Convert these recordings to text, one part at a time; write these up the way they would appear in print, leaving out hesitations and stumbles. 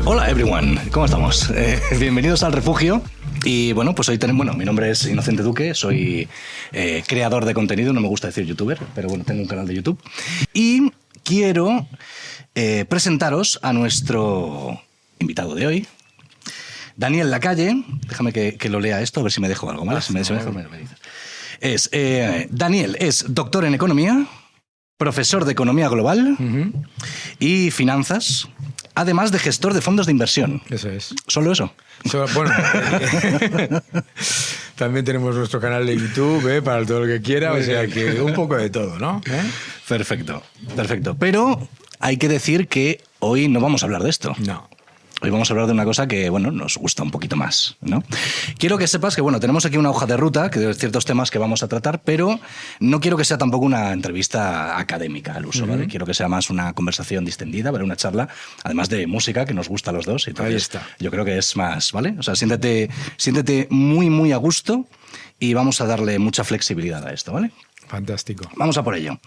Hola everyone, ¿cómo estamos? Bienvenidos al refugio. Y bueno, pues hoy tenemos, mi nombre es Inocente Duque, soy creador de contenido, no me gusta decir youtuber, pero bueno, tengo un canal de YouTube. Y quiero presentaros a nuestro invitado de hoy, Daniel Lacalle. Déjame que lo lea esto, a ver si me dejo algo, ¿vale? Si me dejo, me dices. Daniel es doctor en economía, profesor de economía global y finanzas, además de gestor de fondos de inversión. Eso es. ¿Solo eso? Bueno, también tenemos nuestro canal de YouTube, para todo lo que quiera, o sea que un poco de todo, ¿no? Perfecto, perfecto. Pero hay que decir que hoy no vamos a hablar de esto. No. Hoy vamos a hablar de una cosa que, bueno, nos gusta un poquito más, ¿no? Quiero que sepas que, bueno, tenemos aquí una hoja de ruta que de ciertos temas que vamos a tratar, pero no quiero que sea tampoco una entrevista académica al uso, ¿vale? Quiero que sea más una conversación distendida, ¿vale? Una charla, además de música, que nos gusta a los dos. Entonces, ahí está. Yo creo que es más, ¿vale? O sea, siéntete muy, muy a gusto y vamos a darle mucha flexibilidad a esto, ¿vale? Fantástico. Vamos a por ello.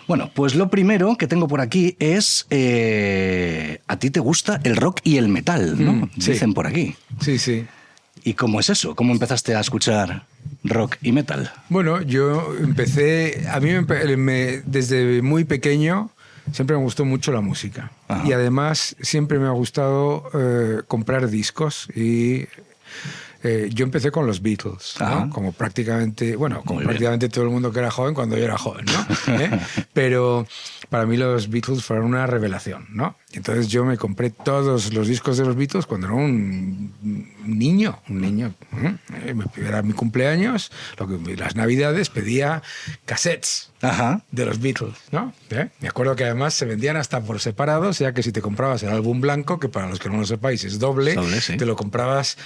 Bueno, pues lo primero que tengo por aquí es... a ti te gusta el rock y el metal, ¿no? Sí. Dicen por aquí. Sí, sí. ¿Y cómo es eso? ¿Cómo empezaste a escuchar rock y metal? Bueno, yo empecé... A mí desde muy pequeño siempre me gustó mucho la música. Ajá. Y además siempre me ha gustado comprar discos y... yo empecé con los Beatles, ¿no? Como prácticamente todo el mundo que era joven cuando yo era joven, ¿no? Pero para mí los Beatles fueron una revelación, ¿no? Entonces yo me compré todos los discos de los Beatles cuando era un niño. Era mi cumpleaños, las Navidades pedía cassettes de los Beatles, ¿no? Me acuerdo que además se vendían hasta por separado, o sea que si te comprabas el álbum blanco, que para los que no lo sepáis es doble, sí. Te lo comprabas,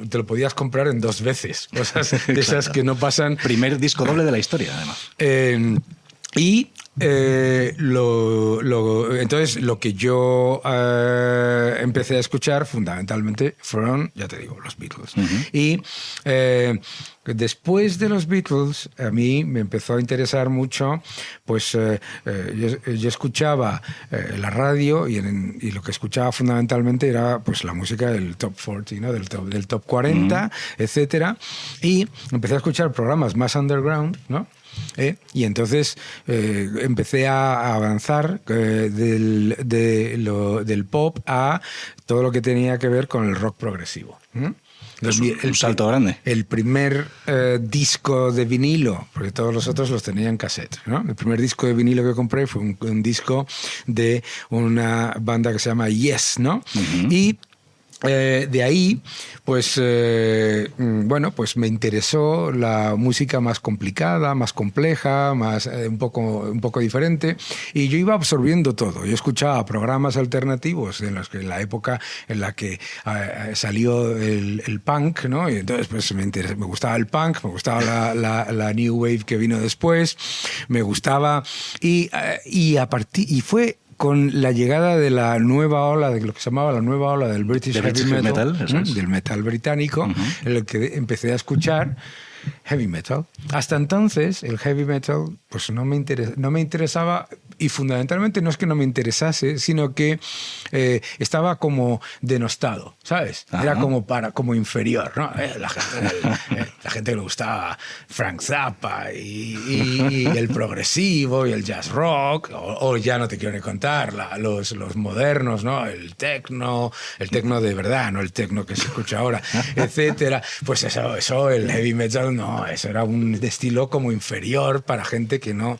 te lo podías comprar en 2 veces, cosas de esas que no pasan. Primer disco doble de la historia, además. Entonces lo que yo empecé a escuchar fundamentalmente fueron, ya te digo, los Beatles. Y después de los Beatles a mí me empezó a interesar mucho, pues yo escuchaba la radio y lo que escuchaba fundamentalmente era pues la música del top 40, ¿no? del top 40, etcétera, y empecé a escuchar programas más underground, ¿no? Y entonces empecé a avanzar del pop a todo lo que tenía que ver con el rock progresivo. Es un salto grande. El primer disco de vinilo, porque todos los otros los tenía en cassette, ¿no? El primer disco de vinilo que compré fue un disco de una banda que se llama Yes, ¿no? Y de ahí, pues, pues me interesó la música más complicada, más compleja, más un poco diferente, y yo iba absorbiendo todo. Yo escuchaba programas alternativos en la época en la que salió el punk, ¿no? Y entonces pues me gustaba el punk, me gustaba la new wave que vino después, me gustaba y fue con la llegada de la nueva ola, de lo que se llamaba la nueva ola del British Heavy Metal, del metal británico, en el que empecé a escuchar heavy metal. Hasta entonces el heavy metal pues no me interesaba, y fundamentalmente no es que no me interesase, sino que estaba como denostado, ¿sabes? Era como inferior, ¿no? La gente que le gustaba Frank Zappa y el progresivo y el jazz rock, o ya no te quiero ni contar los modernos, ¿no? El techno de verdad, no el techno que se escucha ahora, etcétera. Pues eso, el heavy metal, no, eso era un estilo como inferior para gente que no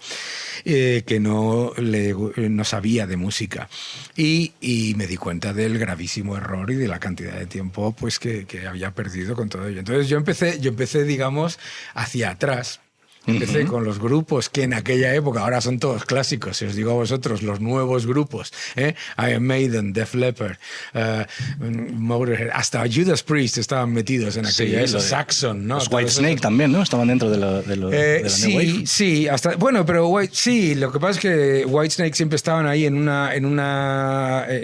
sabía de música. Y me di cuenta del gravísimo error y de la cantidad de tiempo pues que había perdido con todo ello. Entonces yo empecé, digamos, hacia atrás. Empecé con los grupos que en aquella época, ahora son todos clásicos, si os digo a vosotros, los nuevos grupos, Iron Maiden, Def Leppard, Motorhead, hasta Judas Priest estaban metidos en aquella época, Saxon, ¿no? Los Whitesnake también, ¿no? Estaban dentro de la New Wave. Sí, pero lo que pasa es que Whitesnake siempre estaban ahí en una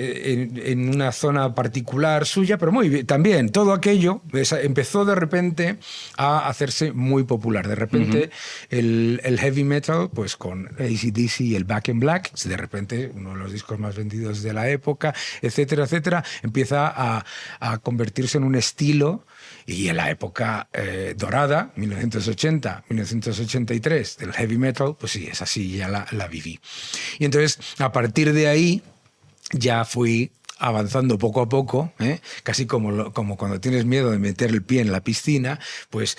zona particular suya, pero muy bien, también todo aquello empezó de repente a hacerse muy popular. De repente el heavy metal, pues con AC/DC y el Back in Black, de repente uno de los discos más vendidos de la época, etcétera, etcétera, empieza a convertirse en un estilo. Y en la época dorada, 1980, 1983, del heavy metal, pues sí, es así, ya la viví. Y entonces, a partir de ahí, ya fui avanzando poco a poco, casi como cuando tienes miedo de meter el pie en la piscina, pues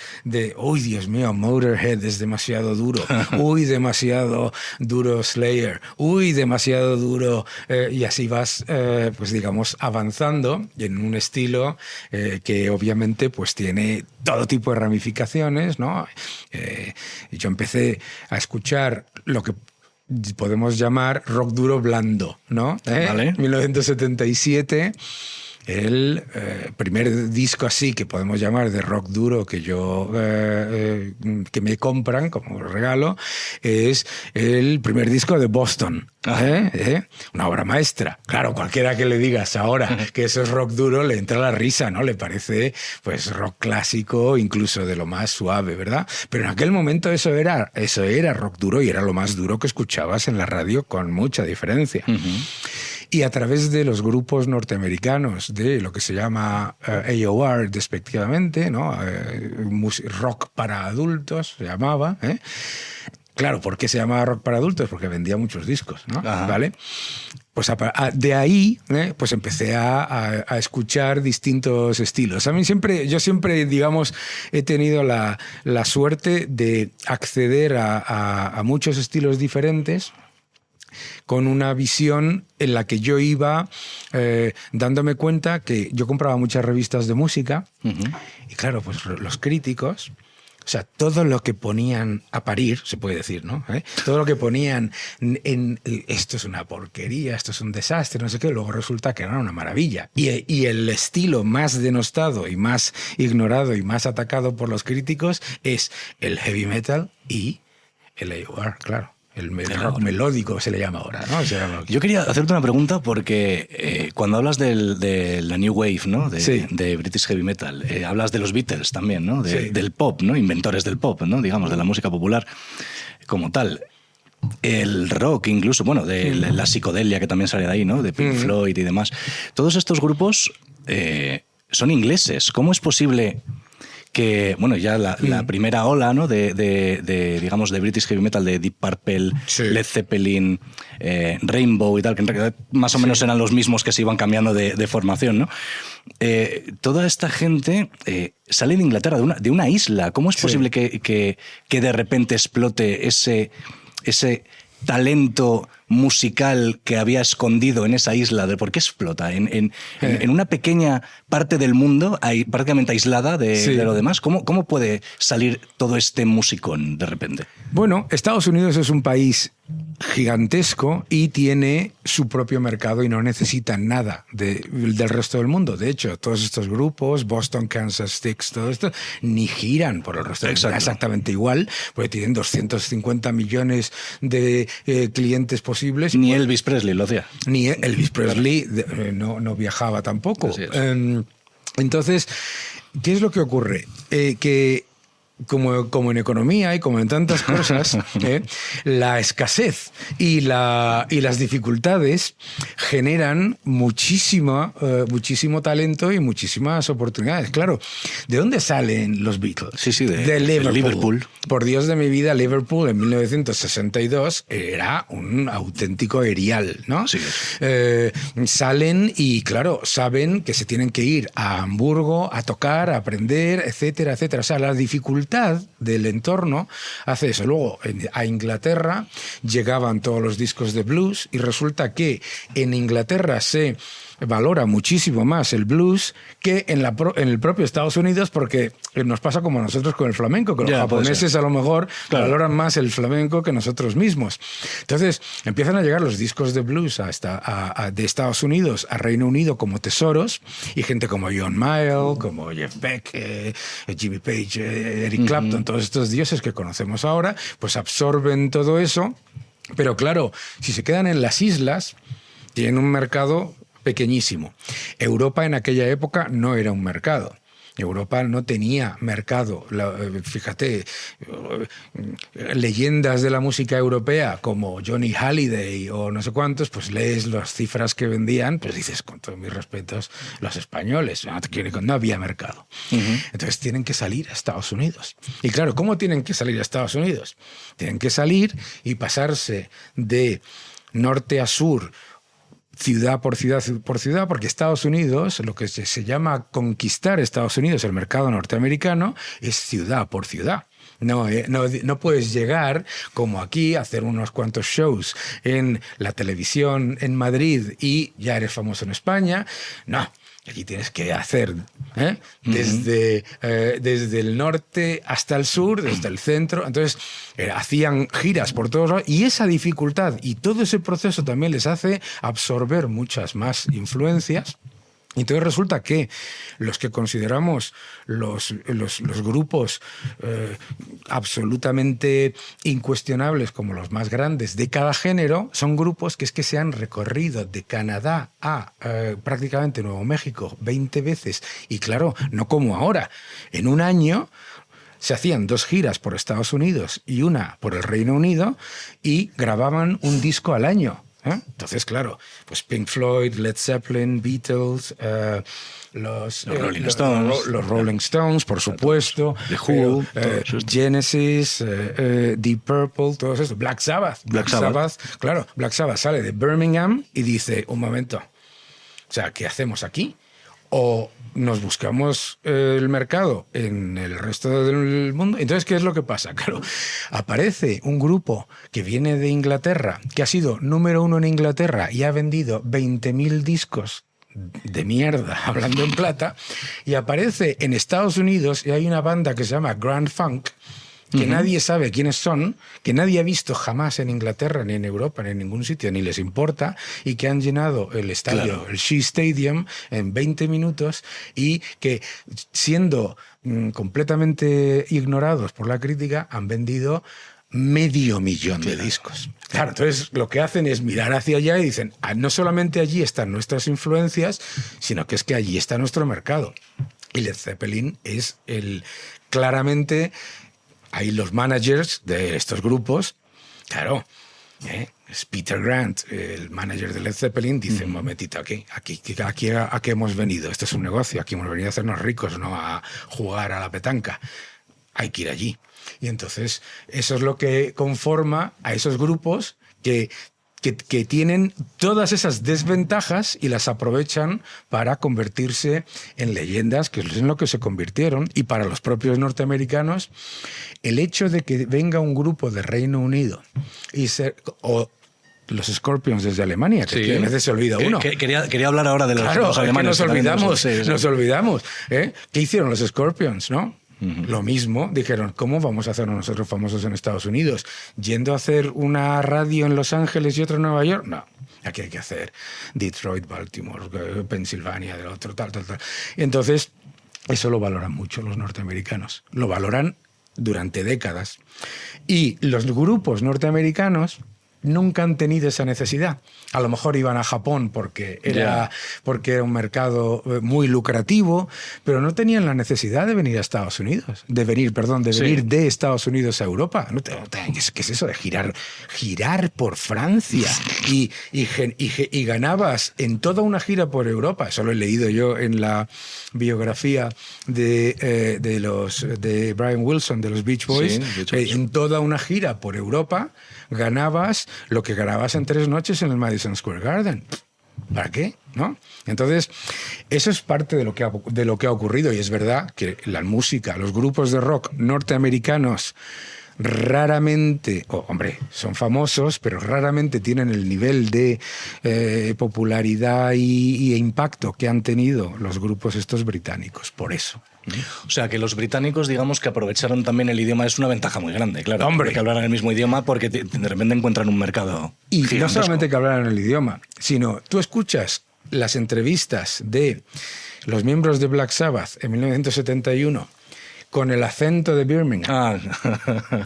uy, Dios mío, Motorhead es demasiado duro, uy, demasiado duro Slayer, uy, demasiado duro, y así vas, pues digamos, avanzando en un estilo que obviamente pues tiene todo tipo de ramificaciones, ¿no? Yo empecé a escuchar lo que podemos llamar rock duro blando, ¿no? Vale. 1977, el primer disco así que podemos llamar de rock duro que que me compran como regalo es el primer disco de Boston. Una obra maestra. Claro, cualquiera que le digas ahora que eso es rock duro le entra la risa, ¿no? Le parece pues rock clásico, incluso de lo más suave, ¿verdad? Pero en aquel momento eso era rock duro y era lo más duro que escuchabas en la radio con mucha diferencia. Y a través de los grupos norteamericanos de lo que se llama AOR, despectivamente, ¿no? Rock para adultos se llamaba, Claro, ¿por qué se llamaba rock para adultos? Porque vendía muchos discos, ¿no? ¿Vale? Pues de ahí, pues empecé a escuchar distintos estilos. Yo siempre, digamos, he tenido la suerte de acceder a muchos estilos diferentes, con una visión en la que yo iba dándome cuenta que yo compraba muchas revistas de música y claro, pues los críticos, o sea, todo lo que ponían a parir, se puede decir, ¿no? Todo lo que ponían en esto es una porquería, esto es un desastre, no sé qué, luego resulta que era una maravilla. Y el estilo más denostado y más ignorado y más atacado por los críticos es el heavy metal y el AOR, claro. El rock melódico se le llama ahora, ¿no? Yo quería hacerte una pregunta porque cuando hablas de la New Wave, ¿no? De British Heavy Metal, hablas de los Beatles también, ¿no? Del pop, ¿no? Inventores del pop, ¿no? Digamos, de la música popular como tal. El rock incluso, bueno, de la psicodelia que también sale de ahí, ¿no? De Pink Floyd y demás. Todos estos grupos son ingleses. ¿Cómo es posible que, bueno, ya la primera ola, ¿no? digamos, de British Heavy Metal, de Deep Purple, Led Zeppelin, Rainbow y tal, que en realidad más o menos eran los mismos que se iban cambiando de formación, ¿no? Toda esta gente sale de Inglaterra, de una isla. ¿Cómo es posible que de repente explote ese talento musical que había escondido en esa isla? ¿De por qué explota? En una pequeña parte del mundo, prácticamente aislada de lo demás. ¿Cómo puede salir todo este musicón de repente? Bueno, Estados Unidos es un país gigantesco y tiene su propio mercado y no necesita nada del resto del mundo. De hecho, todos estos grupos, Boston, Kansas, Styx, todo esto, ni giran por el resto del mundo. Exactamente igual, porque tienen 250 millones de clientes posibles. Ni Elvis Presley lo hacía. Ni Elvis Presley no viajaba tampoco. Entonces, ¿qué es lo que ocurre? Que como en economía y como en tantas cosas, la escasez y las dificultades generan muchísimo talento y muchísimas oportunidades. Claro, ¿de dónde salen los Beatles? De Liverpool. Por Dios de mi vida, Liverpool en 1962 era un auténtico erial, ¿no? Salen y, claro, saben que se tienen que ir a Hamburgo a tocar, a aprender, etcétera, etcétera. O sea, la dificultad del entorno hace eso. Luego a Inglaterra llegaban todos los discos de blues y resulta que en Inglaterra se valora muchísimo más el blues que en el propio Estados Unidos, porque nos pasa como a nosotros con el flamenco, que los japoneses a lo mejor valoran más el flamenco que nosotros mismos. Entonces empiezan a llegar los discos de blues de Estados Unidos a Reino Unido como tesoros, y gente como John Mayall, como Jeff Beck, Jimmy Page, Eric Clapton, todos estos dioses que conocemos ahora, pues absorben todo eso. Pero claro, si se quedan en las islas, tienen un mercado pequeñísimo. Europa en aquella época no era un mercado. Europa no tenía mercado. Fíjate, leyendas de la música europea como Johnny Hallyday o no sé cuántos, pues lees las cifras que vendían, pues dices, con todos mis respetos, los españoles, no había mercado. Entonces tienen que salir a Estados Unidos. Y claro, ¿cómo tienen que salir a Estados Unidos? Tienen que salir y pasarse de norte a sur, ciudad por ciudad por ciudad, porque Estados Unidos, lo que se llama conquistar Estados Unidos, el mercado norteamericano, es ciudad por ciudad. No puedes llegar como aquí a hacer unos cuantos shows en la televisión en Madrid y ya eres famoso en España. No. Aquí tienes que hacer desde el norte hasta el sur, desde el centro. Entonces, hacían giras por todos lados y esa dificultad y todo ese proceso también les hace absorber muchas más influencias. Y entonces resulta que los que consideramos los grupos absolutamente incuestionables como los más grandes de cada género son grupos que se han recorrido de Canadá a prácticamente Nuevo México 20 veces. Y claro, no como ahora. En un año se hacían 2 giras por Estados Unidos y una por el Reino Unido y grababan un disco al año. Entonces, claro, pues Pink Floyd, Led Zeppelin, Beatles, los Rolling Stones, por supuesto, The Who, Genesis, Deep Purple, todos estos, Black Sabbath. Claro, Black Sabbath sale de Birmingham y dice, un momento, o sea, ¿qué hacemos aquí? O nos buscamos el mercado en el resto del mundo. Entonces, ¿qué es lo que pasa? Claro, aparece un grupo que viene de Inglaterra, que ha sido número 1 en Inglaterra y ha vendido 20.000 discos de mierda, hablando en plata, y aparece en Estados Unidos y hay una banda que se llama Grand Funk, que nadie sabe quiénes son, que nadie ha visto jamás en Inglaterra, ni en Europa, ni en ningún sitio, ni les importa, y que han llenado el estadio, el Shea Stadium, en 20 minutos, y que, siendo completamente ignorados por la crítica, han vendido 500.000 de discos. Claro, entonces lo que hacen es mirar hacia allá y dicen, no solamente allí están nuestras influencias, sino que es que allí está nuestro mercado. Y Led Zeppelin es claramente... Hay los managers de estos grupos, claro, es Peter Grant, el manager de Led Zeppelin, dice, un momentito, aquí a qué hemos venido, esto es un negocio, aquí hemos venido a hacernos ricos, no a jugar a la petanca, hay que ir allí. Y entonces eso es lo que conforma a esos grupos que tienen todas esas desventajas y las aprovechan para convertirse en leyendas, que es en lo que se convirtieron. Y para los propios norteamericanos, el hecho de que venga un grupo de Reino Unido o los Scorpions desde Alemania, que a veces se olvida uno. Quería hablar ahora de los alemanes. Es que nos olvidamos. ¿Qué hicieron los Scorpions, no? Lo mismo, dijeron, ¿cómo vamos a hacernos nosotros famosos en Estados Unidos? ¿Yendo a hacer una radio en Los Ángeles y otra en Nueva York? No, aquí hay que hacer Detroit, Baltimore, Pensilvania, del otro, tal. Y entonces, eso lo valoran mucho los norteamericanos. Lo valoran durante décadas. Y los grupos norteamericanos nunca han tenido esa necesidad. A lo mejor iban a Japón porque era un mercado muy lucrativo, pero no tenían la necesidad de venir a Estados Unidos, de venir de Estados Unidos a Europa. ¿Qué es eso de girar por Francia? Y ganabas en toda una gira por Europa. Eso lo he leído yo en la biografía de Brian Wilson, de los Beach Boys. En toda una gira por Europa ganabas lo que ganabas en 3 noches en el Madison Square Garden. ¿Para qué? ¿No? Entonces, eso es parte de lo que ha ocurrido, y es verdad que la música, los grupos de rock norteamericanos raramente, son famosos, pero raramente tienen el nivel de popularidad y impacto que han tenido los grupos estos británicos, por eso. O sea, que los británicos, digamos, que aprovecharon también el idioma, es una ventaja muy grande, claro. Hombre, que hablaran el mismo idioma porque de repente encuentran un mercado y gigantesco. No solamente que hablaran el idioma, sino tú escuchas las entrevistas de los miembros de Black Sabbath en 1971 con el acento de Birmingham. Ah.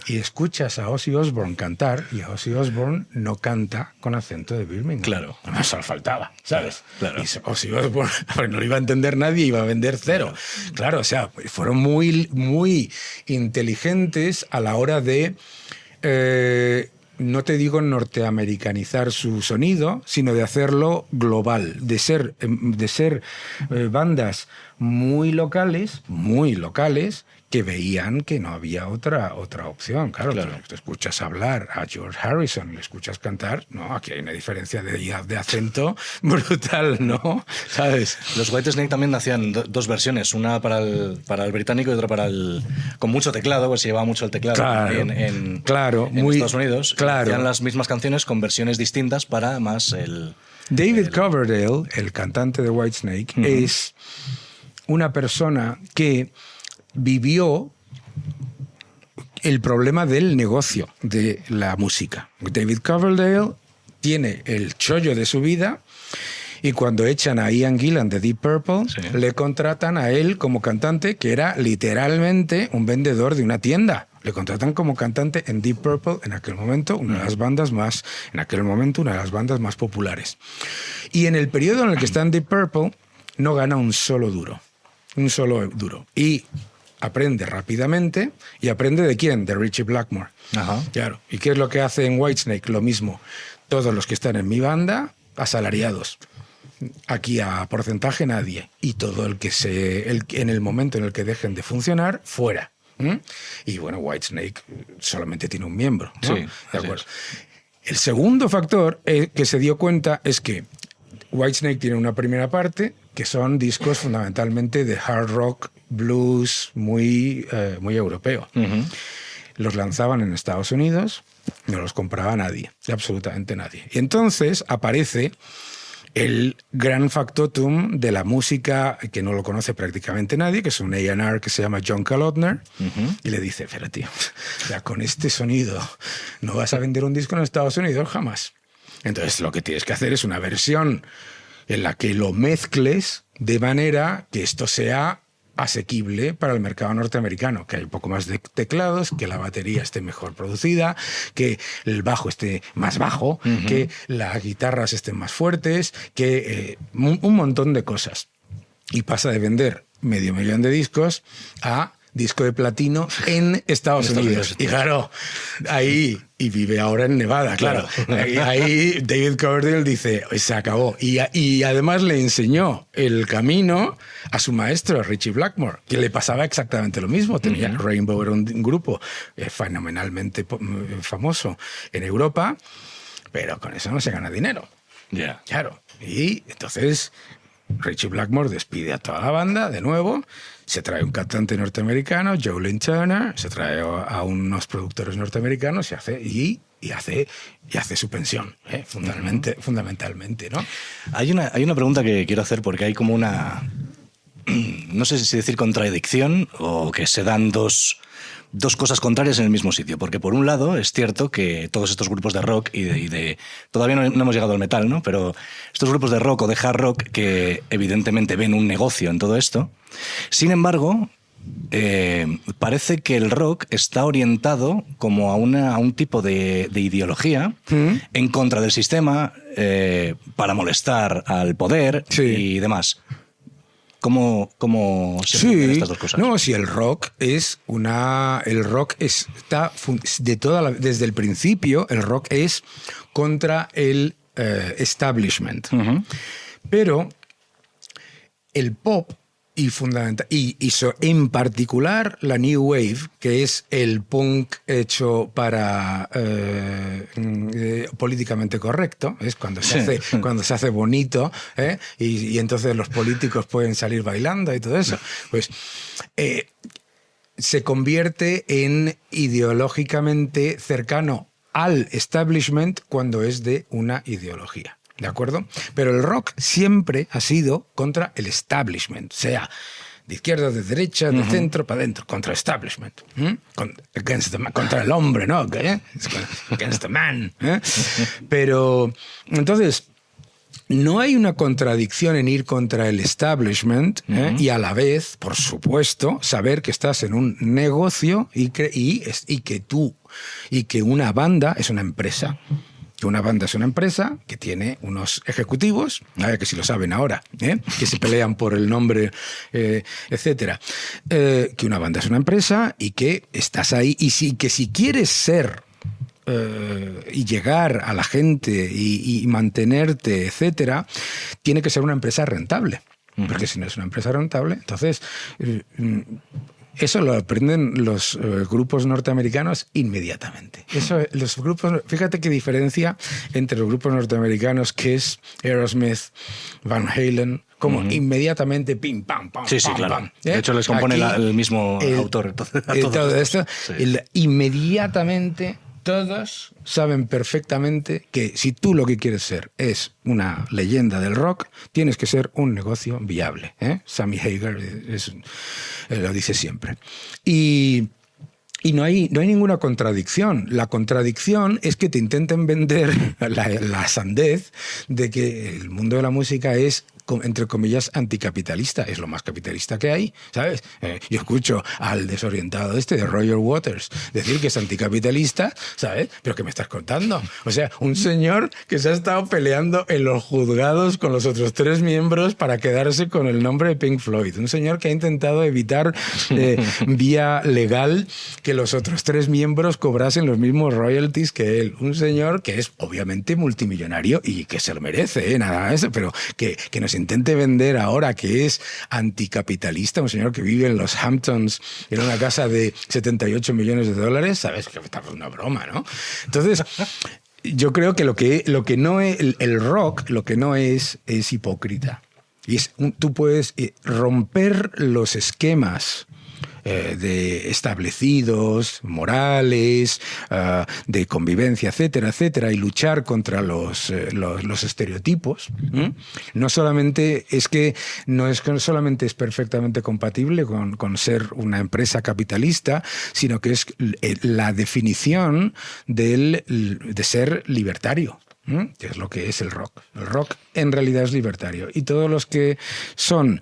Y escuchas a Ozzy Osbourne cantar y Ozzy Osbourne no canta con acento de Birmingham. Claro. No, solo faltaba, ¿sabes? Claro. Y Ozzy Osbourne, no lo iba a entender nadie, iba a vender cero. Claro, o sea, fueron muy, muy inteligentes a la hora de... no te digo norteamericanizar su sonido, sino de hacerlo global, de ser bandas muy locales, que veían que no había otra opción. Claro. Te escuchas hablar a George Harrison, le escuchas cantar, no, aquí hay una diferencia de acento brutal, ¿no? ¿Sabes? Los Whitesnake también hacían dos versiones, una para el británico y otra para el... con mucho teclado, pues se llevaba mucho el teclado en Estados Unidos. Claro. Hacían las mismas canciones con versiones distintas para más el... David Coverdale, el cantante de Whitesnake, es una persona que vivió el problema del negocio de la música. David Coverdale tiene el chollo de su vida y cuando echan a Ian Gillan de Deep Purple, le contratan a él como cantante, que era literalmente un vendedor de una tienda. Le contratan como cantante en Deep Purple, en aquel momento una de las bandas más populares. Y en el periodo en el que está en Deep Purple, no gana un solo duro. Y aprende rápidamente. ¿Y aprende de quién? De Ritchie Blackmore. Ajá. Claro. ¿Y qué es lo que hace en Whitesnake? Lo mismo. Todos los que están en mi banda, asalariados. Aquí a porcentaje nadie. Y todo el que en el momento en el que dejen de funcionar, fuera. Y bueno, Whitesnake solamente tiene un miembro, ¿no? Sí, de acuerdo. El segundo factor que se dio cuenta es que Whitesnake tiene una primera parte que son discos fundamentalmente de hard rock, blues, muy europeo. Los lanzaban en Estados Unidos, no los compraba nadie, absolutamente nadie. Y entonces aparece el gran factotum de la música que no lo conoce prácticamente nadie, que es un A&R que se llama John Kalodner, y le dice, pero tío, ya con este sonido no vas a vender un disco en Estados Unidos jamás. Entonces lo que tienes que hacer es una versión en la que lo mezcles de manera que esto sea asequible para el mercado norteamericano, que hay un poco más de teclados, que la batería esté mejor producida, que el bajo esté más bajo, que las guitarras estén más fuertes, que un montón de cosas. Y pasa de vender 500.000 de discos a disco de platino en Estados Unidos. Y claro, ahí, y vive ahora en Nevada, claro. Ahí David Coverdale dice, se acabó. Y además le enseñó el camino a su maestro, Ritchie Blackmore, que le pasaba exactamente lo mismo. Tenía Rainbow, era un grupo fenomenalmente famoso en Europa, pero con eso no se gana dinero. Claro. Y entonces Ritchie Blackmore despide a toda la banda de nuevo, se trae un cantante norteamericano, Joe Lynn Turner, se trae a unos productores norteamericanos y hace su pensión, fundamentalmente, ¿no? Hay una pregunta que quiero hacer porque hay como una, no sé si decir contradicción o que se dan dos cosas contrarias en el mismo sitio. Porque por un lado es cierto que todos estos grupos de rock y de todavía no hemos llegado al metal, ¿no? Pero estos grupos de rock o de hard rock que evidentemente ven un negocio en todo esto. Sin embargo, parece que el rock está orientado como a un tipo de ideología en contra del sistema, para molestar al poder y demás. ¿Cómo se enfrentan estas dos cosas? No, si el rock está desde el principio, el rock es contra el establishment. Pero el pop y en particular la New Wave, que es el punk hecho para políticamente correcto, es cuando se hace bonito, y entonces los políticos pueden salir bailando y todo eso, pues se convierte en ideológicamente cercano al establishment cuando es de una ideología. ¿De acuerdo? Pero el rock siempre ha sido contra el establishment, de izquierda, de derecha, de centro, para adentro, contra el establishment. Contra el hombre, ¿no? Against the man. Pero, entonces, no hay una contradicción en ir contra el establishment y a la vez, por supuesto, saber que estás en un negocio y que una banda es una empresa. Que una banda es una empresa que tiene unos ejecutivos, que si lo saben ahora, que se pelean por el nombre, etcétera. Que una banda es una empresa y que estás ahí y que si quieres ser y llegar a la gente y mantenerte, etcétera, tiene que ser una empresa rentable. Porque si no es una empresa rentable, entonces eso lo aprenden los grupos norteamericanos inmediatamente. Fíjate qué diferencia entre los grupos norteamericanos, que es Aerosmith, Van Halen, como inmediatamente pim, pam, pam, sí, pam, claro. pam. De hecho, les compone el mismo autor. Todo esto, sí. Inmediatamente todos saben perfectamente que si tú lo que quieres ser es una leyenda del rock, tienes que ser un negocio viable. Sammy Hagar lo dice siempre. Y no hay ninguna contradicción. La contradicción es que te intenten vender la sandez de que el mundo de la música es, entre comillas, anticapitalista. Es lo más capitalista que hay, ¿sabes? Yo escucho al desorientado de Roger Waters decir que es anticapitalista, ¿sabes? ¿Pero qué me estás contando? O sea, un señor que se ha estado peleando en los juzgados con los otros 3 miembros para quedarse con el nombre de Pink Floyd. Un señor que ha intentado evitar vía legal que los otros 3 miembros cobrasen los mismos royalties que él. Un señor que es obviamente multimillonario y que se lo merece, nada de eso, pero que nos intente vender ahora que es anticapitalista, un señor que vive en los Hamptons en una casa de 78 millones de dólares, sabes que está una broma, ¿no? Entonces, yo creo que lo que no es el rock, lo que no es hipócrita. Y tú puedes romper los esquemas de establecidos, morales, de convivencia, etcétera, etcétera, y luchar contra los estereotipos. No solamente es que no solamente es perfectamente compatible con ser una empresa capitalista, sino que es la definición de ser libertario. Que es lo que es el rock. El rock en realidad es libertario. Y todos los que son,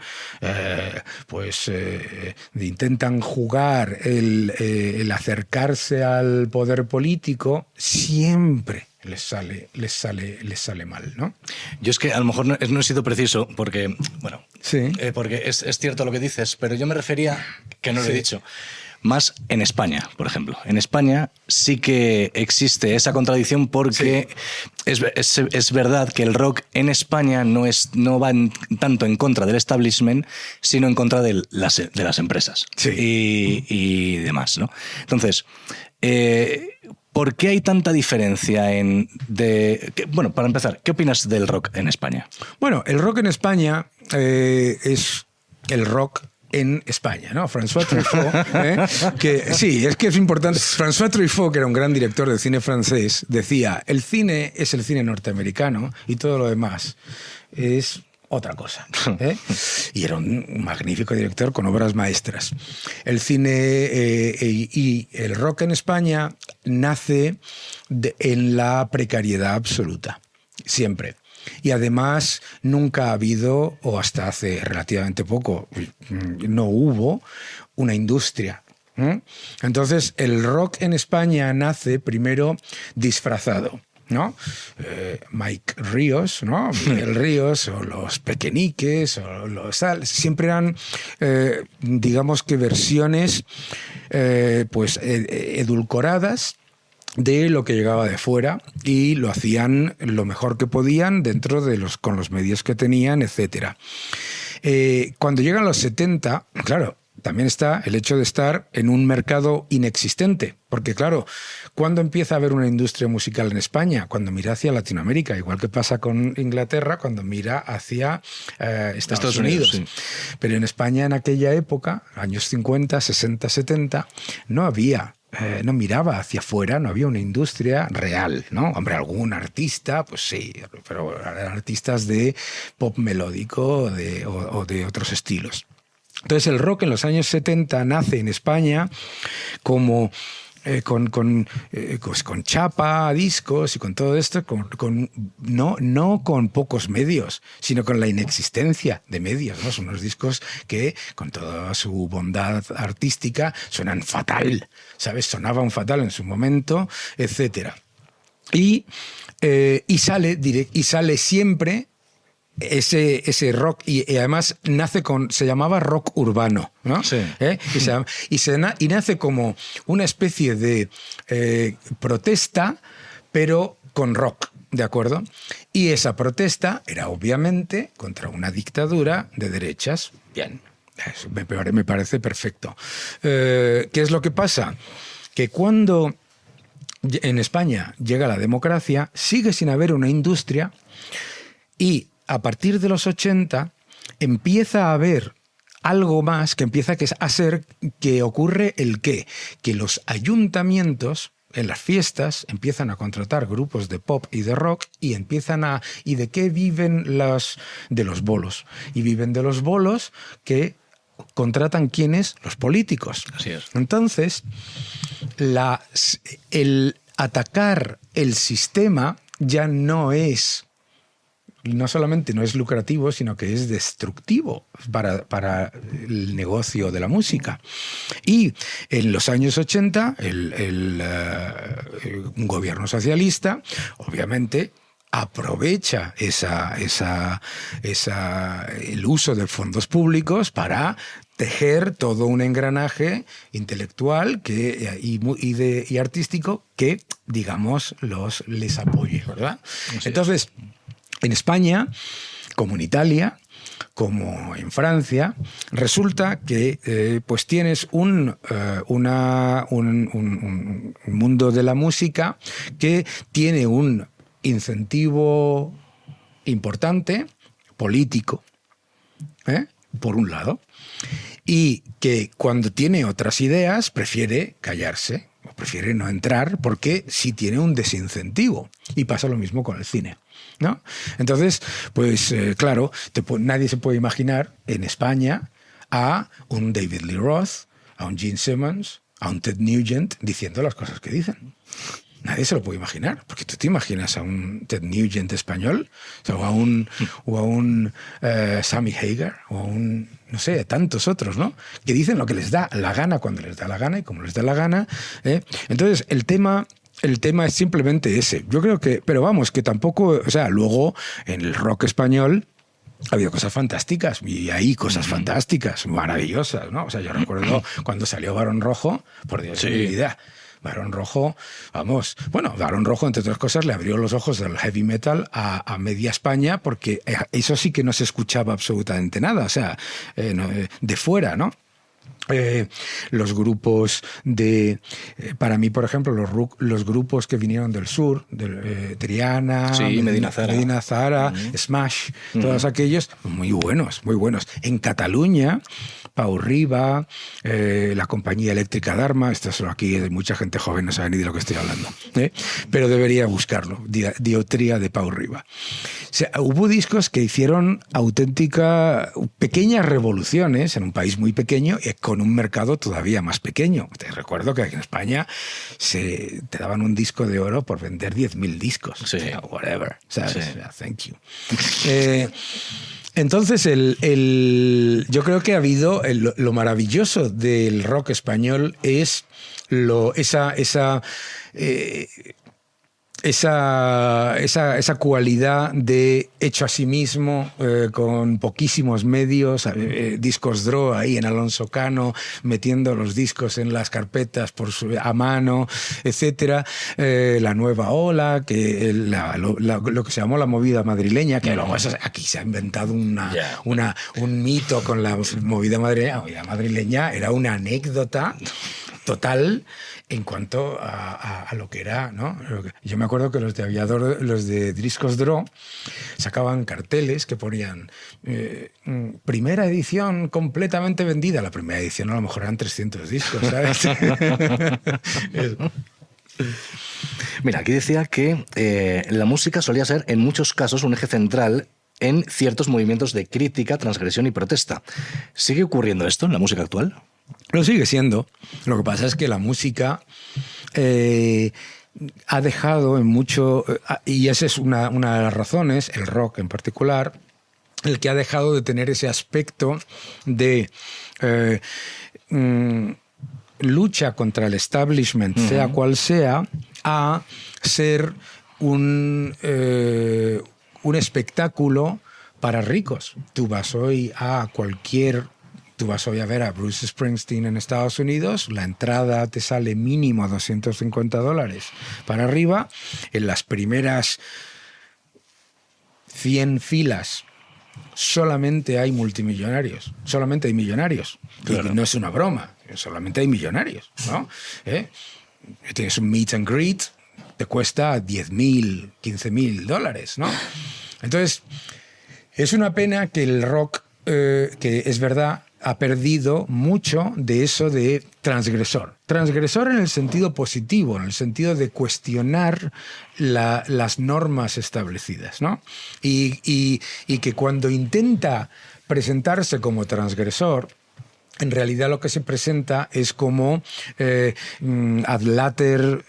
intentan jugar el acercarse al poder político, siempre les sale mal, ¿no? Yo es que a lo mejor no he sido preciso porque, bueno, sí. Porque es cierto lo que dices, pero yo me refería, que no lo he dicho, más en España, por ejemplo. En España sí que existe esa contradicción porque es verdad que el rock en España no va tanto en contra del establishment, sino en contra de las empresas y demás, ¿no? Entonces, ¿por qué hay tanta diferencia bueno, para empezar, ¿qué opinas del rock en España? Bueno, el rock en España es el rock en España, ¿no? François Truffaut, que sí, es que es importante. François Truffaut, que era un gran director de cine francés, decía, el cine es el cine norteamericano y todo lo demás es otra cosa. Y era un magnífico director con obras maestras. El cine y el rock en España nace en la precariedad absoluta, siempre. Y además nunca ha habido, o hasta hace relativamente poco, no hubo una industria. Entonces el rock en España nace primero disfrazado, ¿no? Mike Ríos, ¿no? Miguel Ríos, o los Pequeñiques, o los siempre eran, digamos que versiones edulcoradas de lo que llegaba de fuera, y lo hacían lo mejor que podían con los medios que tenían, etcétera. Cuando llegan los 70, claro, también está el hecho de estar en un mercado inexistente, porque claro, ¿cuándo empieza a haber una industria musical en España? Cuando mira hacia Latinoamérica, igual que pasa con Inglaterra cuando mira hacia Estados Unidos. Sí. Pero en España en aquella época, años 50, 60, 70, no miraba hacia afuera, no había una industria real, ¿no? Hombre, algún artista, pues sí, pero eran artistas de pop melódico o de otros estilos. Entonces el rock en los años 70 nace en España como pues con chapa, discos y con todo esto, no con pocos medios, sino con la inexistencia de medios, ¿no? Son unos discos que, con toda su bondad artística, suenan fatal, ¿sabes? Sonaban fatal en su momento, etcétera. Y sale siempre ese rock, y además se llamaba rock urbano, ¿no? Sí. Y nace como una especie de protesta, pero con rock, ¿de acuerdo? Y esa protesta era obviamente contra una dictadura de derechas. Bien, eso me parece perfecto. ¿Qué es lo que pasa? Que cuando en España llega la democracia, sigue sin haber una industria, y a partir de los 80 empieza a haber algo más que empieza a ser que ocurre el qué, que los ayuntamientos en las fiestas empiezan a contratar grupos de pop y de rock, y ¿y de qué viven de los bolos? Y viven de los bolos que contratan ¿quiénes? Los políticos. Así es. Entonces, el atacar el sistema ya no solamente no es lucrativo, sino que es destructivo para el negocio de la música. Y en los años 80, un gobierno socialista, obviamente, aprovecha el uso de fondos públicos para tejer todo un engranaje intelectual y artístico que, digamos, les apoye, ¿verdad? Sí. Entonces, en España, como en Italia, como en Francia, resulta que pues tienes un mundo de la música que tiene un incentivo importante, político, por un lado, y que cuando tiene otras ideas prefiere callarse o prefiere no entrar porque sí tiene un desincentivo. Y pasa lo mismo con el cine, ¿no? Entonces, pues claro, nadie se puede imaginar en España a un David Lee Roth, a un Gene Simmons, a un Ted Nugent diciendo las cosas que dicen. Nadie se lo puede imaginar, porque tú te imaginas a un Ted Nugent español, o a un Sammy Hagar, o a un, no sé, a tantos otros, ¿no? Que dicen lo que les da la gana cuando les da la gana y como les da la gana. Entonces, el tema es simplemente ese. Yo creo que, pero vamos, que tampoco, o sea, luego en el rock español ha habido cosas fantásticas, y hay cosas fantásticas, maravillosas, ¿no? O sea, yo recuerdo cuando salió Barón Rojo, por Dios, sin idea. Barón Rojo, vamos, bueno, Barón Rojo, entre otras cosas, le abrió los ojos del heavy metal a media España, porque eso sí que no se escuchaba absolutamente nada, o sea, de fuera, ¿no? Los grupos para mí, por ejemplo, los grupos que vinieron del sur, Triana, Medina Zara, Smash, todos aquellos, muy buenos, muy buenos. En Cataluña, Pau Riba, la compañía eléctrica Dharma, esto solo aquí mucha gente joven no sabe ni de lo que estoy hablando, pero debería buscarlo, Diotría de Pau Riba. O sea, hubo discos que hicieron pequeñas revoluciones en un país muy pequeño y con un mercado todavía más pequeño. Te recuerdo que aquí en España te daban un disco de oro por vender 10.000 discos. Sí. Whatever. ¿Sabes? Sí. Thank you. Entonces, yo creo que ha habido lo maravilloso del rock español es esa cualidad de hecho a sí mismo, con poquísimos medios, discos draw ahí en Alonso Cano, metiendo los discos en las carpetas a mano, etcétera. La nueva ola, que lo que se llamó la movida madrileña, que luego aquí se ha inventado un mito con la movida madrileña. La movida madrileña era una anécdota total en cuanto a lo que era, ¿no? Yo me acuerdo que los de Discos Draw sacaban carteles que ponían primera edición completamente vendida. La primera edición a lo mejor eran 300 discos, ¿sabes? Mira, aquí decía que la música solía ser en muchos casos un eje central en ciertos movimientos de crítica, transgresión y protesta. ¿Sigue ocurriendo esto en la música actual? Lo sigue siendo. Lo que pasa es que la música ha dejado en mucho, y esa es una de las razones, el rock en particular, el que ha dejado de tener ese aspecto de lucha contra el establishment, sea cual sea, a ser un espectáculo para ricos. Tú vas hoy a ver a Bruce Springsteen en Estados Unidos, la entrada te sale mínimo $250 para arriba. En las primeras 100 filas solamente hay multimillonarios, solamente hay millonarios. Claro. Y no es una broma, solamente hay millonarios, ¿no? Tienes un meet and greet, te cuesta $10,000, $15,000, ¿no? Entonces, es una pena que el rock, que es verdad, ha perdido mucho de eso de transgresor. Transgresor en el sentido positivo, en el sentido de cuestionar las normas establecidas, ¿no? Y que cuando intenta presentarse como transgresor, en realidad lo que se presenta es como adláter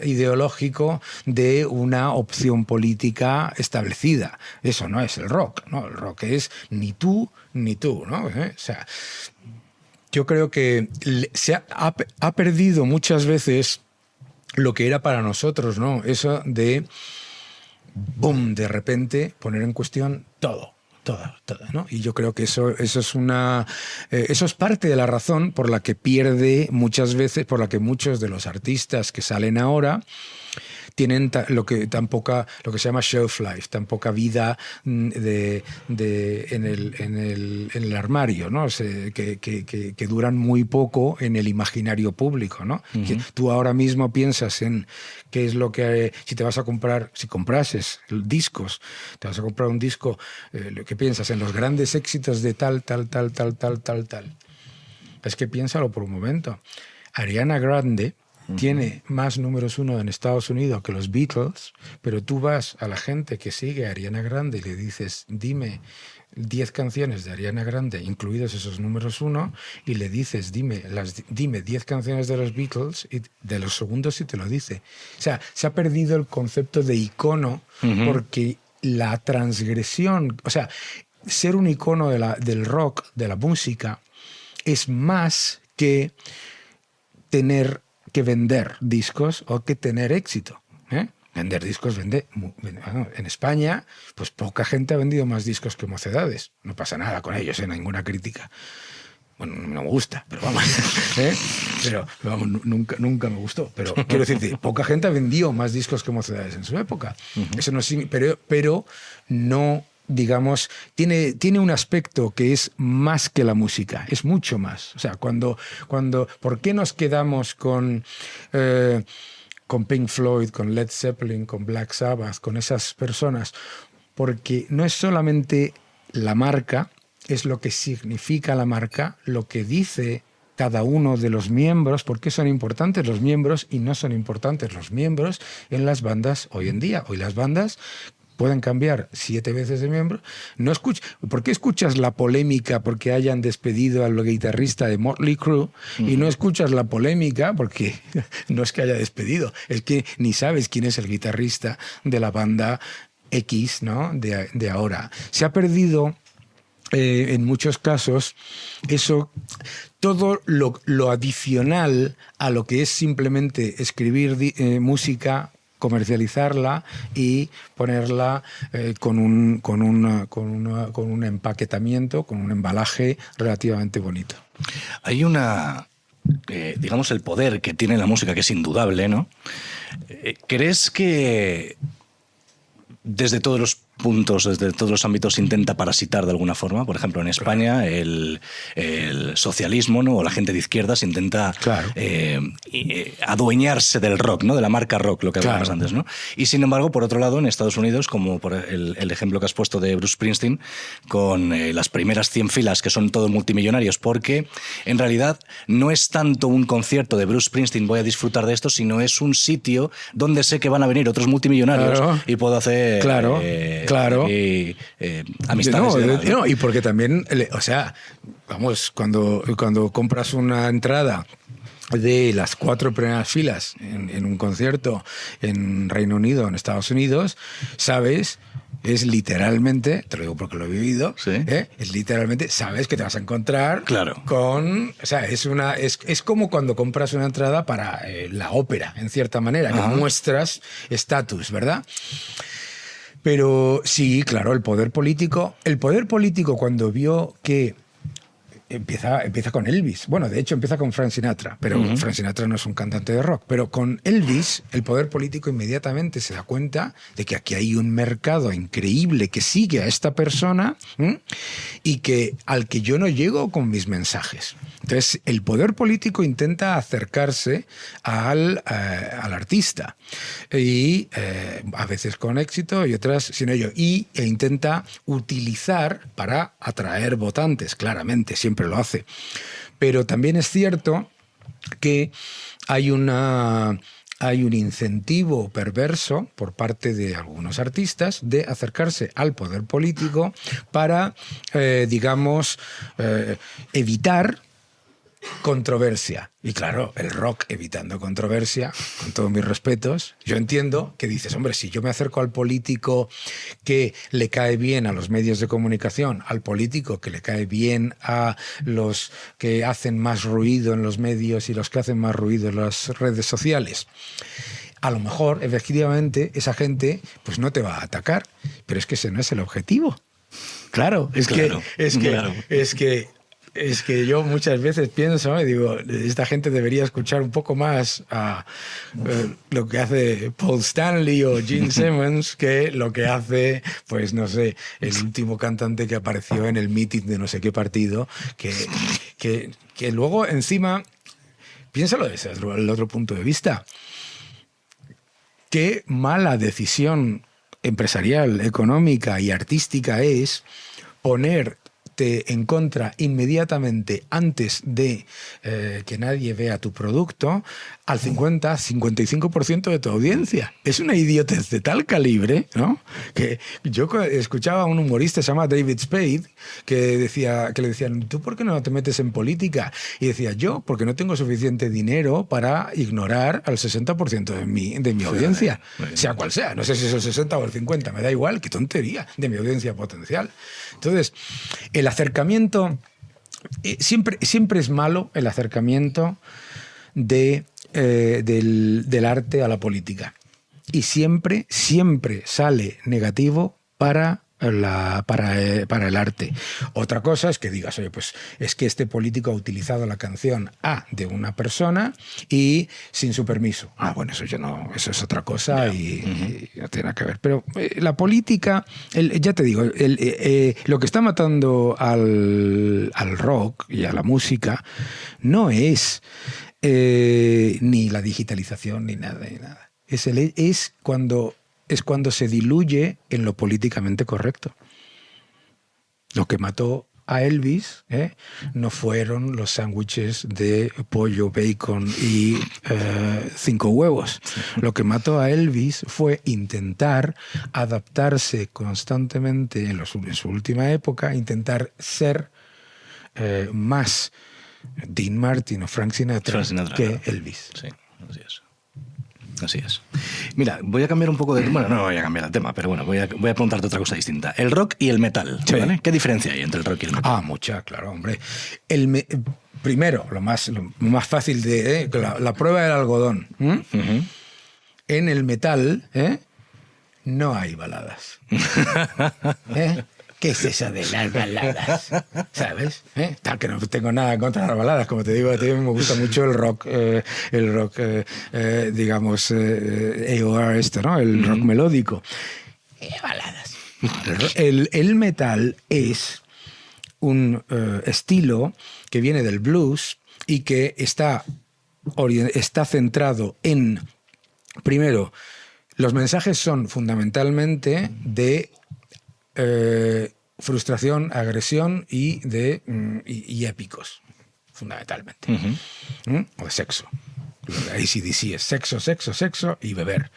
ideológico de una opción política establecida. Eso no es el rock, ¿no? El rock es ni tú, ¿no? O sea, yo creo que ha perdido muchas veces lo que era para nosotros, ¿no? Eso de, boom, de repente poner en cuestión todo, ¿no? Y yo creo que eso es parte de la razón por la que pierde muchas veces, por la que muchos de los artistas que salen ahora tienen lo que se llama shelf life, tan poca vida en el armario, ¿no? O sea, que duran muy poco en el imaginario público, ¿no? Que tú ahora mismo piensas en qué es lo que si comprases discos, te vas a comprar un disco, ¿qué piensas? En los grandes éxitos de tal. Es que piénsalo por un momento. Ariana Grande tiene más números 1 en Estados Unidos que los Beatles, pero tú vas a la gente que sigue a Ariana Grande y le dices, dime 10 canciones de Ariana Grande, incluidos esos números 1, y le dices, dime 10 canciones de los Beatles, y de los segundos y te lo dice. O sea, se ha perdido el concepto de icono porque la transgresión, o sea, ser un icono del rock, de la música, es más que tener que vender discos o que tener éxito. Vender discos vende. En España, pues poca gente ha vendido más discos que Mocedades. No pasa nada con ellos, ninguna crítica. Bueno, no me gusta, pero vamos. Pero vamos, nunca me gustó. Pero quiero decirte, poca gente ha vendido más discos que Mocedades en su época. Eso no significa, pero no, digamos, tiene un aspecto que es más que la música, es mucho más. O sea, ¿por qué nos quedamos con Pink Floyd, con Led Zeppelin, con Black Sabbath, con esas personas? Porque no es solamente la marca, es lo que significa la marca, lo que dice cada uno de los miembros, por qué son importantes los miembros y no son importantes los miembros en las bandas hoy en día. Hoy las bandas pueden cambiar 7 veces de miembro. ¿Por qué escuchas la polémica porque hayan despedido al guitarrista de Motley Crue y no escuchas la polémica porque no es que haya despedido, es que ni sabes quién es el guitarrista de la banda X, ¿no? de ahora? Se ha perdido en muchos casos eso, todo lo adicional a lo que es simplemente escribir música, comercializarla y ponerla con un empaquetamiento, con un embalaje relativamente bonito. Hay digamos, el poder que tiene la música, que es indudable, ¿no? ¿Crees que desde todos los puntos, desde todos los ámbitos, intenta parasitar de alguna forma? Por ejemplo, en España el socialismo, ¿no? O la gente de izquierdas intenta adueñarse del rock, ¿no? De la marca rock, lo que hablábamos antes, ¿no? Y sin embargo, por otro lado, en Estados Unidos, como por el ejemplo que has puesto de Bruce Springsteen, con las primeras 100 filas, que son todos multimillonarios, porque en realidad no es tanto un concierto de Bruce Springsteen, voy a disfrutar de esto, sino es un sitio donde sé que van a venir otros multimillonarios y puedo hacer claro. Amistades. No, y porque también, o sea, vamos, cuando compras una entrada de las 4 primeras filas en un concierto en Reino Unido, en Estados Unidos, sabes, es literalmente, te lo digo porque lo he vivido, ¿Sí? Es literalmente, sabes que te vas a encontrar Claro. con, o sea, es como cuando compras una entrada para la ópera, en cierta manera, que muestras estatus, ¿verdad? Pero sí, claro, el poder político cuando vio que empieza con Elvis. Bueno, de hecho empieza con Frank Sinatra, pero Frank Sinatra no es un cantante de rock. Pero con Elvis, el poder político inmediatamente se da cuenta de que aquí hay un mercado increíble que sigue a esta persona y al que yo no llego con mis mensajes. Entonces, el poder político intenta acercarse al artista y a veces con éxito y otras sin ello. E intenta utilizar para atraer votantes, claramente, siempre lo hace. Pero también es cierto que hay un incentivo perverso por parte de algunos artistas de acercarse al poder político para, digamos, evitar controversia. Y claro, el rock evitando controversia, con todos mis respetos, yo entiendo que dices, hombre, si yo me acerco al político que le cae bien a los medios de comunicación, al político que le cae bien a los que hacen más ruido en los medios y los que hacen más ruido en las redes sociales, a lo mejor, efectivamente, esa gente pues no te va a atacar, pero es que ese no es el objetivo. Claro, es que yo muchas veces pienso y digo, esta gente debería escuchar un poco más a lo que hace Paul Stanley o Gene Simmons que lo que hace, pues no sé, el último cantante que apareció en el meeting de no sé qué partido, que luego encima, piénsalo desde el otro punto de vista, qué mala decisión empresarial, económica y artística es ponerte en contra inmediatamente antes de que nadie vea tu producto al 50-55% de tu audiencia. Es una idiotez de tal calibre, ¿no? Que yo escuchaba a un humorista, se llama David Spade, que le decían, ¿tú por qué no te metes en política? Y decía, yo, porque no tengo suficiente dinero para ignorar al 60% de mi audiencia, sea cual sea. No sé si es el 60 o el 50, me da igual, qué tontería, de mi audiencia potencial. Entonces, el acercamiento, siempre es malo el acercamiento del arte a la política. Y siempre sale negativo para el arte. Otra cosa es que digas, oye, pues es que este político ha utilizado la canción A de una persona y sin su permiso. Bueno, eso ya no, eso es otra cosa y no tiene nada que ver. Pero la política, ya te digo, lo que está matando al rock y a la música no es ni la digitalización ni nada. Es cuando se diluye en lo políticamente correcto. Lo que mató a Elvis no fueron los sándwiches de pollo, bacon y 5 huevos. Lo que mató a Elvis fue intentar adaptarse constantemente en su última época, intentar ser más Dean Martin o Frank Sinatra que Elvis. Sí, así es. Así es. Mira, voy a cambiar un poco de... Bueno, no voy a cambiar el tema, pero bueno, voy a preguntarte otra cosa distinta. El rock y el metal, ¿vale? ¿Qué diferencia hay entre el rock y el metal? Mucha, claro, hombre. Primero, lo más fácil de... la prueba del algodón. En el metal no hay baladas. ¿Qué es eso de las baladas? ¿Sabes? Tal que no tengo nada contra las baladas, como te digo, a ti me gusta mucho el rock, digamos, AOR ¿no? El rock melódico. Baladas. El metal es un estilo que viene del blues y que está centrado en, primero, los mensajes son fundamentalmente de frustración, agresión y épicos, fundamentalmente. O de sexo. AC/DC es sexo y beber.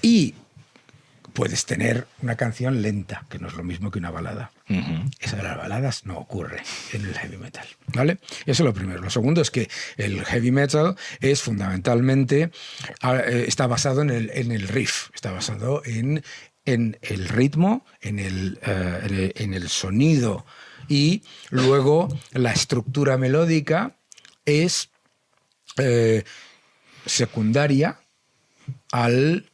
Y puedes tener una canción lenta, que no es lo mismo que una balada. Eso de las baladas no ocurre en el heavy metal, ¿vale? Eso es lo primero. Lo segundo es que el heavy metal es fundamentalmente, está basado en el riff, está basado en el ritmo, en el sonido, y luego la estructura melódica es secundaria al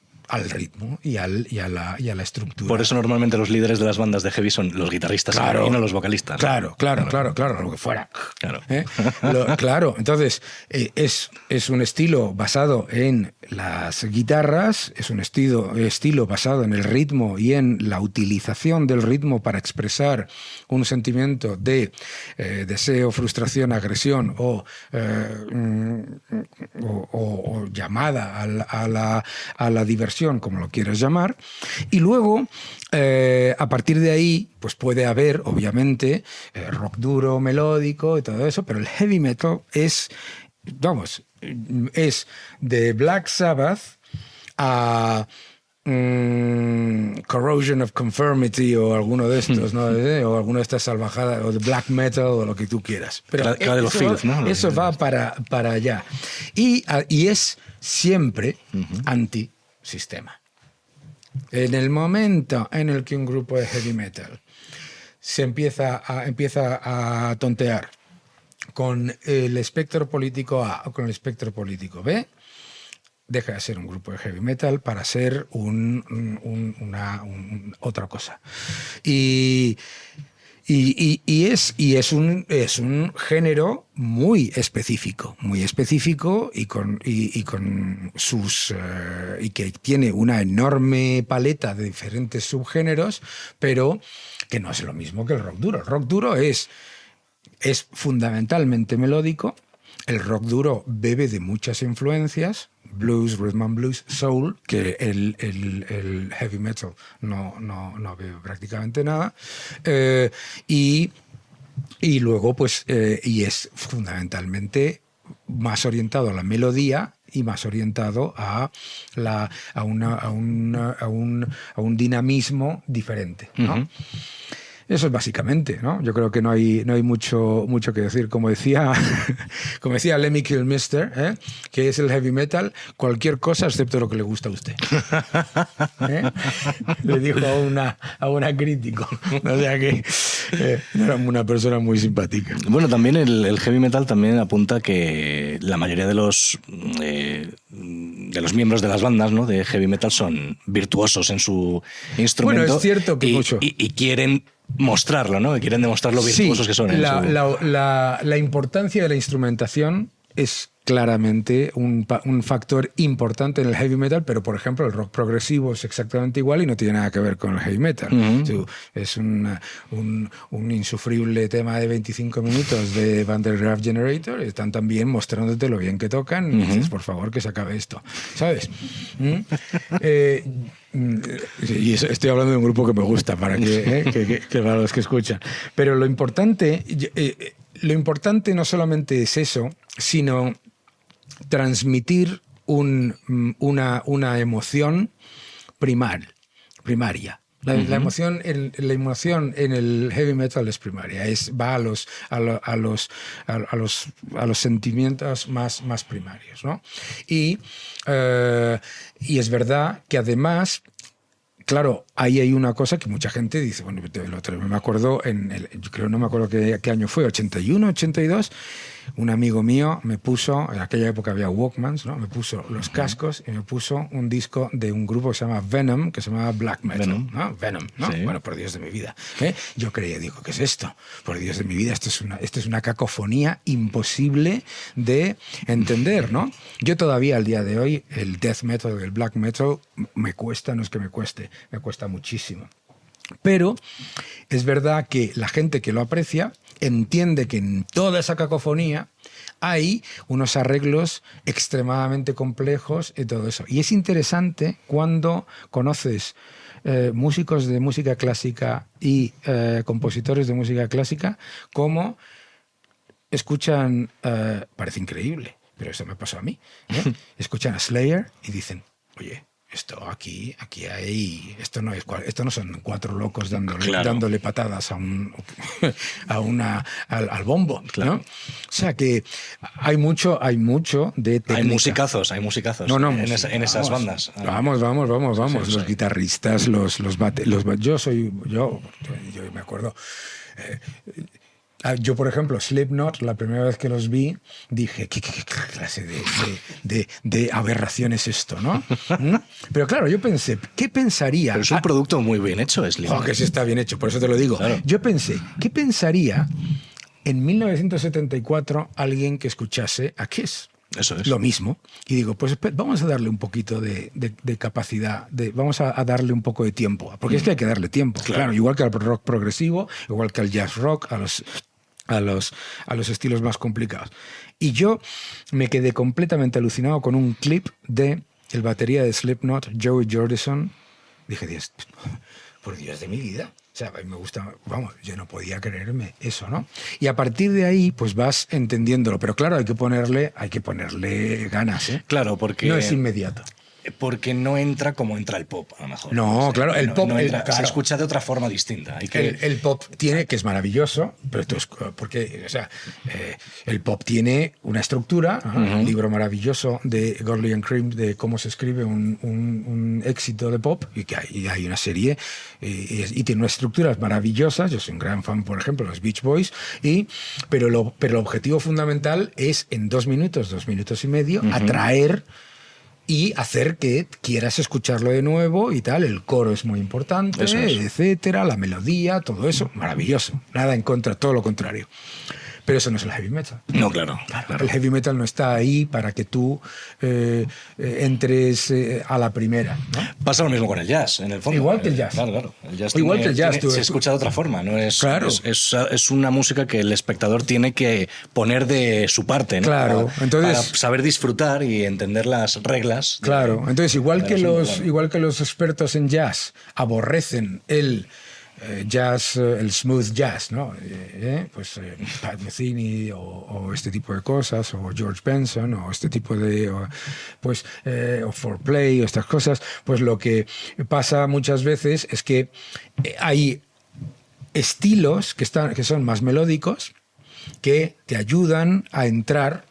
ritmo y a la estructura. Por eso normalmente los líderes de las bandas de heavy son los guitarristas, claro, y no los vocalistas. Claro, lo que fuera. Claro. Claro, entonces es un estilo basado en las guitarras, es un estilo basado en el ritmo y en la utilización del ritmo para expresar un sentimiento de deseo, frustración, agresión o llamada a la diversión, como lo quieras llamar. Y luego, a partir de ahí, pues puede haber, obviamente, rock duro, melódico y todo eso, pero el heavy metal es de Black Sabbath a Corrosion of Conformity o alguno de estos, ¿no? O alguna de estas salvajadas, o de black metal o lo que tú quieras. Pero eso va para allá. Y es siempre antisistema. En el momento en el que un grupo de heavy metal se empieza a tontear con el espectro político A o con el espectro político B, deja de ser un grupo de heavy metal para ser otra cosa. Y es un género muy específico y con sus y que tiene una enorme paleta de diferentes subgéneros, pero que no es lo mismo que el rock duro. El rock duro es fundamentalmente melódico. El rock duro bebe de muchas influencias, blues, rhythm and blues, soul, que el heavy metal no bebe prácticamente nada. Y luego, pues, y es fundamentalmente más orientado a la melodía y más orientado a un dinamismo diferente, ¿no? Eso es básicamente, ¿no? Yo creo que no hay mucho que decir. Como decía Lemmy Kilmister, que es el heavy metal, cualquier cosa excepto lo que le gusta a usted. Le dijo a una crítico. O sea que era una persona muy simpática. Bueno, también el heavy metal también apunta que la mayoría de los miembros de las bandas, ¿no?, de heavy metal son virtuosos en su instrumento. Bueno, es cierto que mucho. Y quieren mostrarlo, ¿no? Quieren demostrar lo virtuosos que son. La importancia de la instrumentación es claramente un factor importante en el heavy metal, pero por ejemplo el rock progresivo es exactamente igual y no tiene nada que ver con el heavy metal. Es un insufrible tema de 25 minutos de Van der Graaf Generator, están también mostrándote lo bien que tocan, y dices, por favor, que se acabe esto, ¿sabes? Y estoy hablando de un grupo que me gusta para que para los que escuchan, pero lo importante no solamente es eso, sino transmitir una emoción primaria. La emoción en el heavy metal es primaria, va a los sentimientos más primarios, ¿no? Y es verdad que además, claro, ahí hay una cosa que mucha gente dice, bueno, me acuerdo no me acuerdo qué año fue, 81, 82, un amigo mío me puso, en aquella época había Walkmans, ¿no? Me puso los cascos y me puso un disco de un grupo que se llama Venom, que se llama Black Metal. Venom, ¿no? Sí. Bueno, por Dios de mi vida. Yo digo, ¿qué es esto? Por Dios de mi vida, esto es una cacofonía imposible de entender, ¿no? Yo todavía al día de hoy, el death metal, el black metal, me cuesta, no es que me cueste, me cuesta muchísimo. Pero es verdad que la gente que lo aprecia entiende que en toda esa cacofonía hay unos arreglos extremadamente complejos y todo eso. Y es interesante cuando conoces músicos de música clásica y compositores de música clásica, cómo escuchan, parece increíble, pero eso me pasó a mí, escuchan a Slayer y dicen, oye, aquí hay, esto no son cuatro locos Claro. dándole patadas al bombo, Claro. ¿no? O sea que hay mucho de técnica. Hay musicazos. No, en esas bandas. Vamos. Sí, Los sí. guitarristas, yo me acuerdo. Yo, por ejemplo, Slipknot, la primera vez que los vi, dije, ¿qué clase de aberración es esto, no? Pero claro, yo pensé, ¿qué pensaría? Pero es un producto muy bien hecho, Slipknot. Que sí está bien hecho, por eso te lo digo. Claro. Yo pensé, ¿qué pensaría en 1974 alguien que escuchase a Kiss? Eso es. Lo mismo. Y digo, pues vamos a darle un poquito de capacidad, vamos a darle un poco de tiempo, porque es que hay que darle tiempo. Claro, igual que al rock progresivo, igual que al jazz rock, a los estilos más complicados. Y yo me quedé completamente alucinado con un clip de el batería de Slipknot, Joey Jordison. Dije, Dios, por Dios de mi vida. O sea, me gusta, vamos, yo no podía creerme eso, ¿no? Y a partir de ahí, pues vas entendiéndolo. Pero claro, hay que ponerle ganas, ¿eh? Claro, porque... No es inmediato. Porque no entra como entra el pop, a lo mejor. No, claro, el pop... Claro. Se escucha de otra forma distinta. El pop tiene, que es maravilloso, pero porque, o sea, el pop tiene una estructura, un libro maravilloso de Godley and Cream de cómo se escribe un éxito de pop, y que hay una serie, y tiene unas estructuras maravillosas. Yo soy un gran fan, por ejemplo, de los Beach Boys, pero el objetivo fundamental es en 2 minutos y medio, atraer y hacer que quieras escucharlo de nuevo y tal. El coro es muy importante, etcétera, la melodía, todo eso, maravilloso. Nada en contra, todo lo contrario. Pero eso no es el heavy metal. No, claro. El heavy metal no está ahí para que tú entres a la primera, ¿no? Pasa lo mismo con el jazz, en el fondo. Igual que el jazz. Claro. El jazz Igual que el jazz. se escucha de otra forma, ¿no? Claro. Es una música que el espectador tiene que poner de su parte, ¿no? Claro. Entonces, para saber disfrutar y entender las reglas. Claro. Entonces, igual que los expertos en jazz aborrecen el jazz, el smooth jazz, ¿no? Pues Pat Metheny o este tipo de cosas, o George Benson, o este tipo de, o 4Play, o estas cosas. Pues lo que pasa muchas veces es que hay estilos que son más melódicos, que te ayudan a entrar,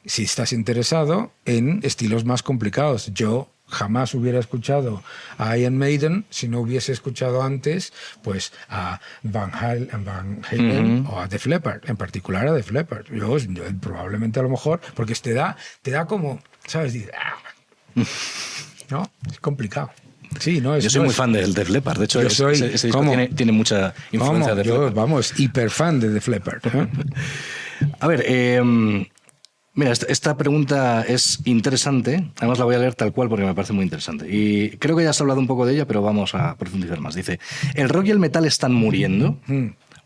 si estás interesado, en estilos más complicados. Yo jamás hubiera escuchado a Iron Maiden si no hubiese escuchado antes pues a Van Halen o a Def Leppard, en particular a Def Leppard. Yo probablemente a lo mejor, porque te da como, ¿sabes? Dices, ¿no? Es complicado. Sí, no, yo soy muy fan del Def Leppard. De hecho, ese disco tiene mucha influencia de Def Leppard. Vamos, hiper fan de Def Leppard. A ver, mira, esta pregunta es interesante. Además la voy a leer tal cual porque me parece muy interesante. Y creo que ya has hablado un poco de ella, pero vamos a profundizar más. Dice, ¿el rock y el metal están muriendo?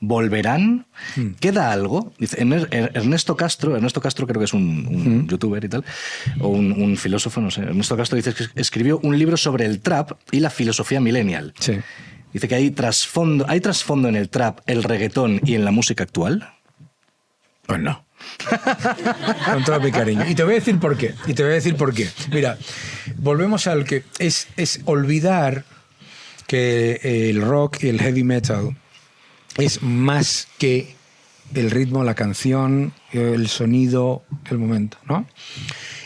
¿Volverán? ¿Queda algo? Dice, Ernesto Castro creo que es un youtuber y tal, o un filósofo, no sé. Ernesto Castro dice que escribió un libro sobre el trap y la filosofía millennial. Sí. Dice que hay trasfondo en el trap, el reggaetón y en la música actual. Pues no. Con todo mi cariño. Y te voy a decir por qué. Mira, volvemos al que es olvidar que el rock y el heavy metal es más que el ritmo, la canción, el sonido, el momento, ¿no?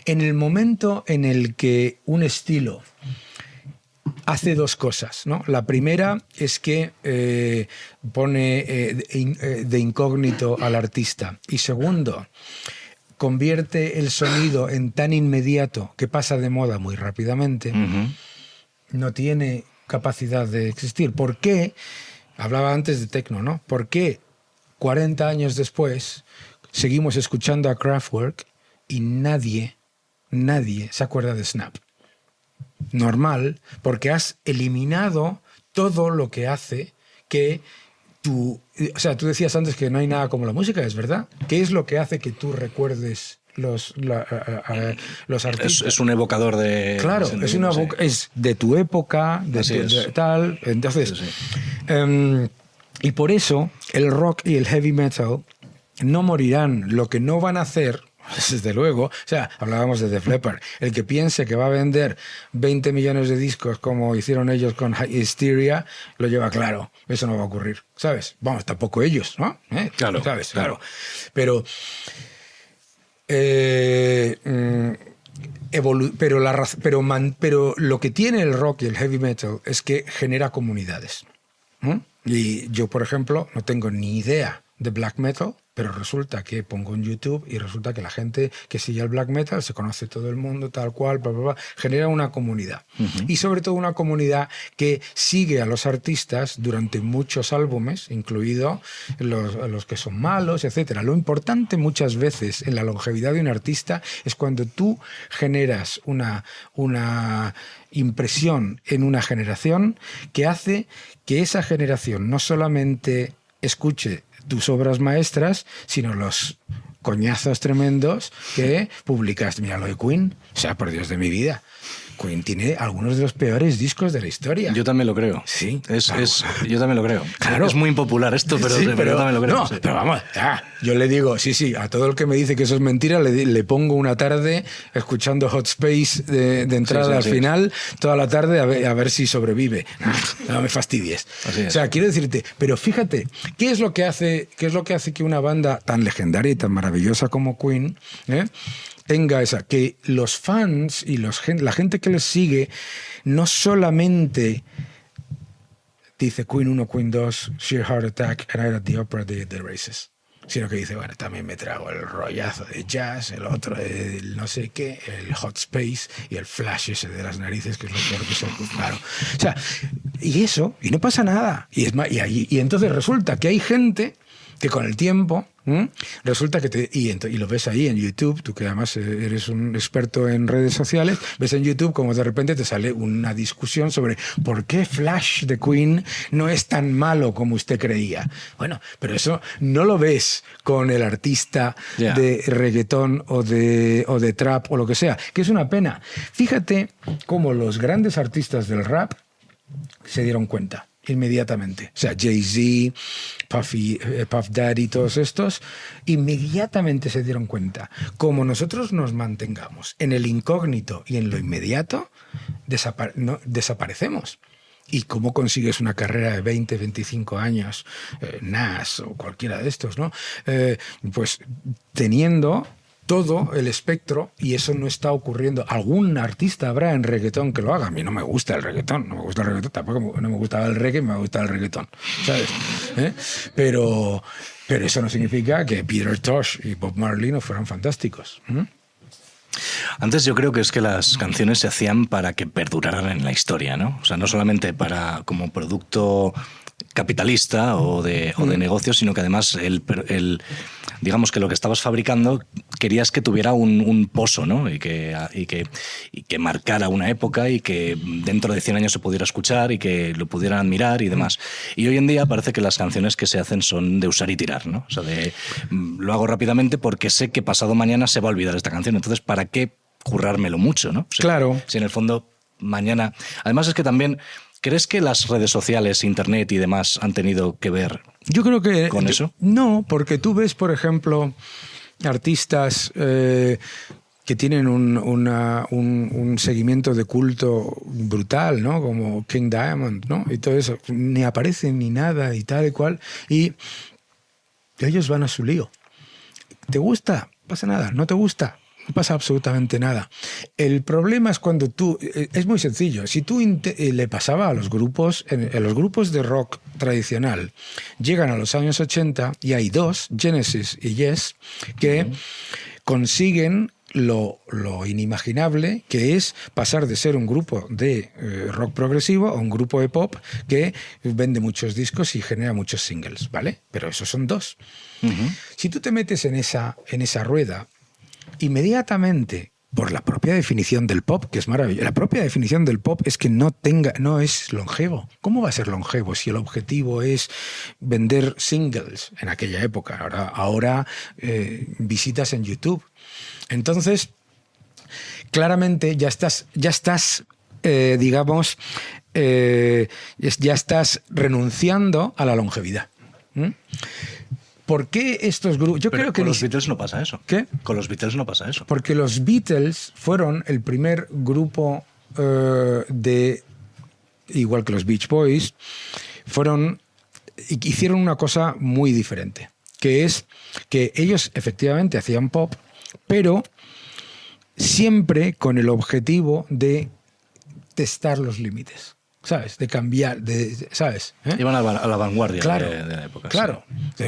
En el momento en el que un estilo hace 2 cosas, ¿no? La primera es que pone de incógnito al artista. Y segundo, convierte el sonido en tan inmediato que pasa de moda muy rápidamente. No tiene capacidad de existir. ¿Por qué? Hablaba antes de techno, ¿no? ¿Por qué 40 años después seguimos escuchando a Kraftwerk y nadie se acuerda de Snap? Normal, porque has eliminado todo lo que hace que tú... O sea, tú decías antes que no hay nada como la música, ¿es verdad? ¿Qué es lo que hace que tú recuerdes los artistas? Es un evocador de... Claro, es de tu época, de tal... Entonces, y por eso el rock y el heavy metal no morirán. Lo que no van a hacer, Desde luego. O sea, hablábamos de Def Leppard. El que piense que va a vender 20 millones de discos como hicieron ellos con Hysteria, lo lleva claro. Eso no va a ocurrir, ¿sabes? Vamos, tampoco ellos, ¿no? Claro. ¿Sabes? Claro. Pero... pero lo que tiene el rock y el heavy metal es que genera comunidades. Y yo, por ejemplo, no tengo ni idea de black metal, pero resulta que pongo en YouTube y resulta que la gente que sigue el black metal se conoce todo el mundo, tal cual, bla, bla, bla, genera una comunidad. Y sobre todo una comunidad que sigue a los artistas durante muchos álbumes, incluido los que son malos, etc. Lo importante muchas veces en la longevidad de un artista es cuando tú generas una impresión en una generación que hace que esa generación no solamente escuche tus obras maestras, sino los coñazos tremendos que publicaste. Mira lo de Queen, o sea, por Dios de mi vida. Queen tiene algunos de los peores discos de la historia. Yo también lo creo. Sí. Yo también lo creo. Claro. Es muy impopular esto, pero, sí, pero yo también lo creo. No, sí. pero vamos, yo le digo, sí, a todo el que me dice que eso es mentira, le pongo una tarde escuchando Hot Space de entrada al final, toda la tarde a ver si sobrevive. No me fastidies. O sea, quiero decirte, pero fíjate, ¿qué es lo que hace que una banda tan legendaria y tan maravillosa como Queen tenga que los fans y la gente que les sigue no solamente dice Queen 1, Queen 2, Sheer Heart Attack, and I at the Opera de The Races, sino que dice, bueno, también me trago el rollazo de jazz, el otro, el no sé qué, el Hot Space y el flash ese de las narices, que es lo peor que soy, pues claro. O sea, y eso, y no pasa nada. Y entonces resulta que hay gente que con el tiempo resulta que y lo ves ahí en YouTube, tú que además eres un experto en redes sociales, ves en YouTube como de repente te sale una discusión sobre por qué Flash de Queen no es tan malo como usted creía. Bueno, pero eso no lo ves con el artista de reggaetón o de trap o lo que sea, que es una pena. Fíjate cómo los grandes artistas del rap se dieron cuenta inmediatamente. O sea, Jay-Z, Puff Daddy, todos estos, inmediatamente se dieron cuenta. Como nosotros nos mantengamos en el incógnito y en lo inmediato, desaparecemos. ¿Y cómo consigues una carrera de 20, 25 años, Nas o cualquiera de estos, ¿no? Pues teniendo todo el espectro, y eso no está ocurriendo. Algún artista habrá en reggaetón que lo haga. A mí no me gusta el reggaetón, tampoco no me gustaba el reggae, me gusta el reggaetón, ¿sabes? Pero eso no significa que Peter Tosh y Bob Marley no fueran fantásticos. Antes yo creo que es que las canciones se hacían para que perduraran en la historia, ¿no? O sea, no solamente como producto capitalista o de negocio, sino que además digamos que lo que estabas fabricando querías que tuviera un pozo, ¿no? Y que marcara una época y que dentro de 100 años se pudiera escuchar y que lo pudieran admirar y demás. Y hoy en día parece que las canciones que se hacen son de usar y tirar, ¿no? O sea, lo hago rápidamente porque sé que pasado mañana se va a olvidar esta canción. Entonces, ¿para qué currármelo mucho, ¿no? O sea, claro. Si en el fondo mañana... Además es que también... ¿Crees que las redes sociales, internet y demás han tenido que ver Yo creo que con eso? No, porque tú ves, por ejemplo, artistas que tienen un seguimiento de culto brutal, ¿no? Como King Diamond, ¿no? Y todo eso. Ni aparecen ni nada y tal y cual. Y ellos van a su lío. ¿Te gusta? No pasa nada. ¿No te gusta? No pasa absolutamente nada. El problema es cuando tú... Es muy sencillo. Si tú le pasaba a los grupos, en los grupos de rock tradicional, llegan a los años 80 y hay dos, Genesis y Yes, que consiguen lo inimaginable, que es pasar de ser un grupo de rock progresivo a un grupo de pop que vende muchos discos y genera muchos singles, ¿vale? Pero esos son dos. Si tú te metes en esa rueda, inmediatamente, por la propia definición del pop, que es maravillosa, la propia definición del pop es que no es longevo. ¿Cómo va a ser longevo si el objetivo es vender singles en aquella época? Ahora visitas en YouTube. Entonces, claramente ya estás renunciando a la longevidad. ¿por qué estos grupos? Yo Pero creo que con los Beatles no pasa eso. ¿Qué? Con los Beatles no pasa eso. Porque los Beatles fueron el primer grupo igual que los Beach Boys, hicieron una cosa muy diferente, que es que ellos efectivamente hacían pop, pero siempre con el objetivo de testar los límites, ¿sabes? De cambiar, ¿sabes? Iban a la vanguardia Claro, de la época. claro.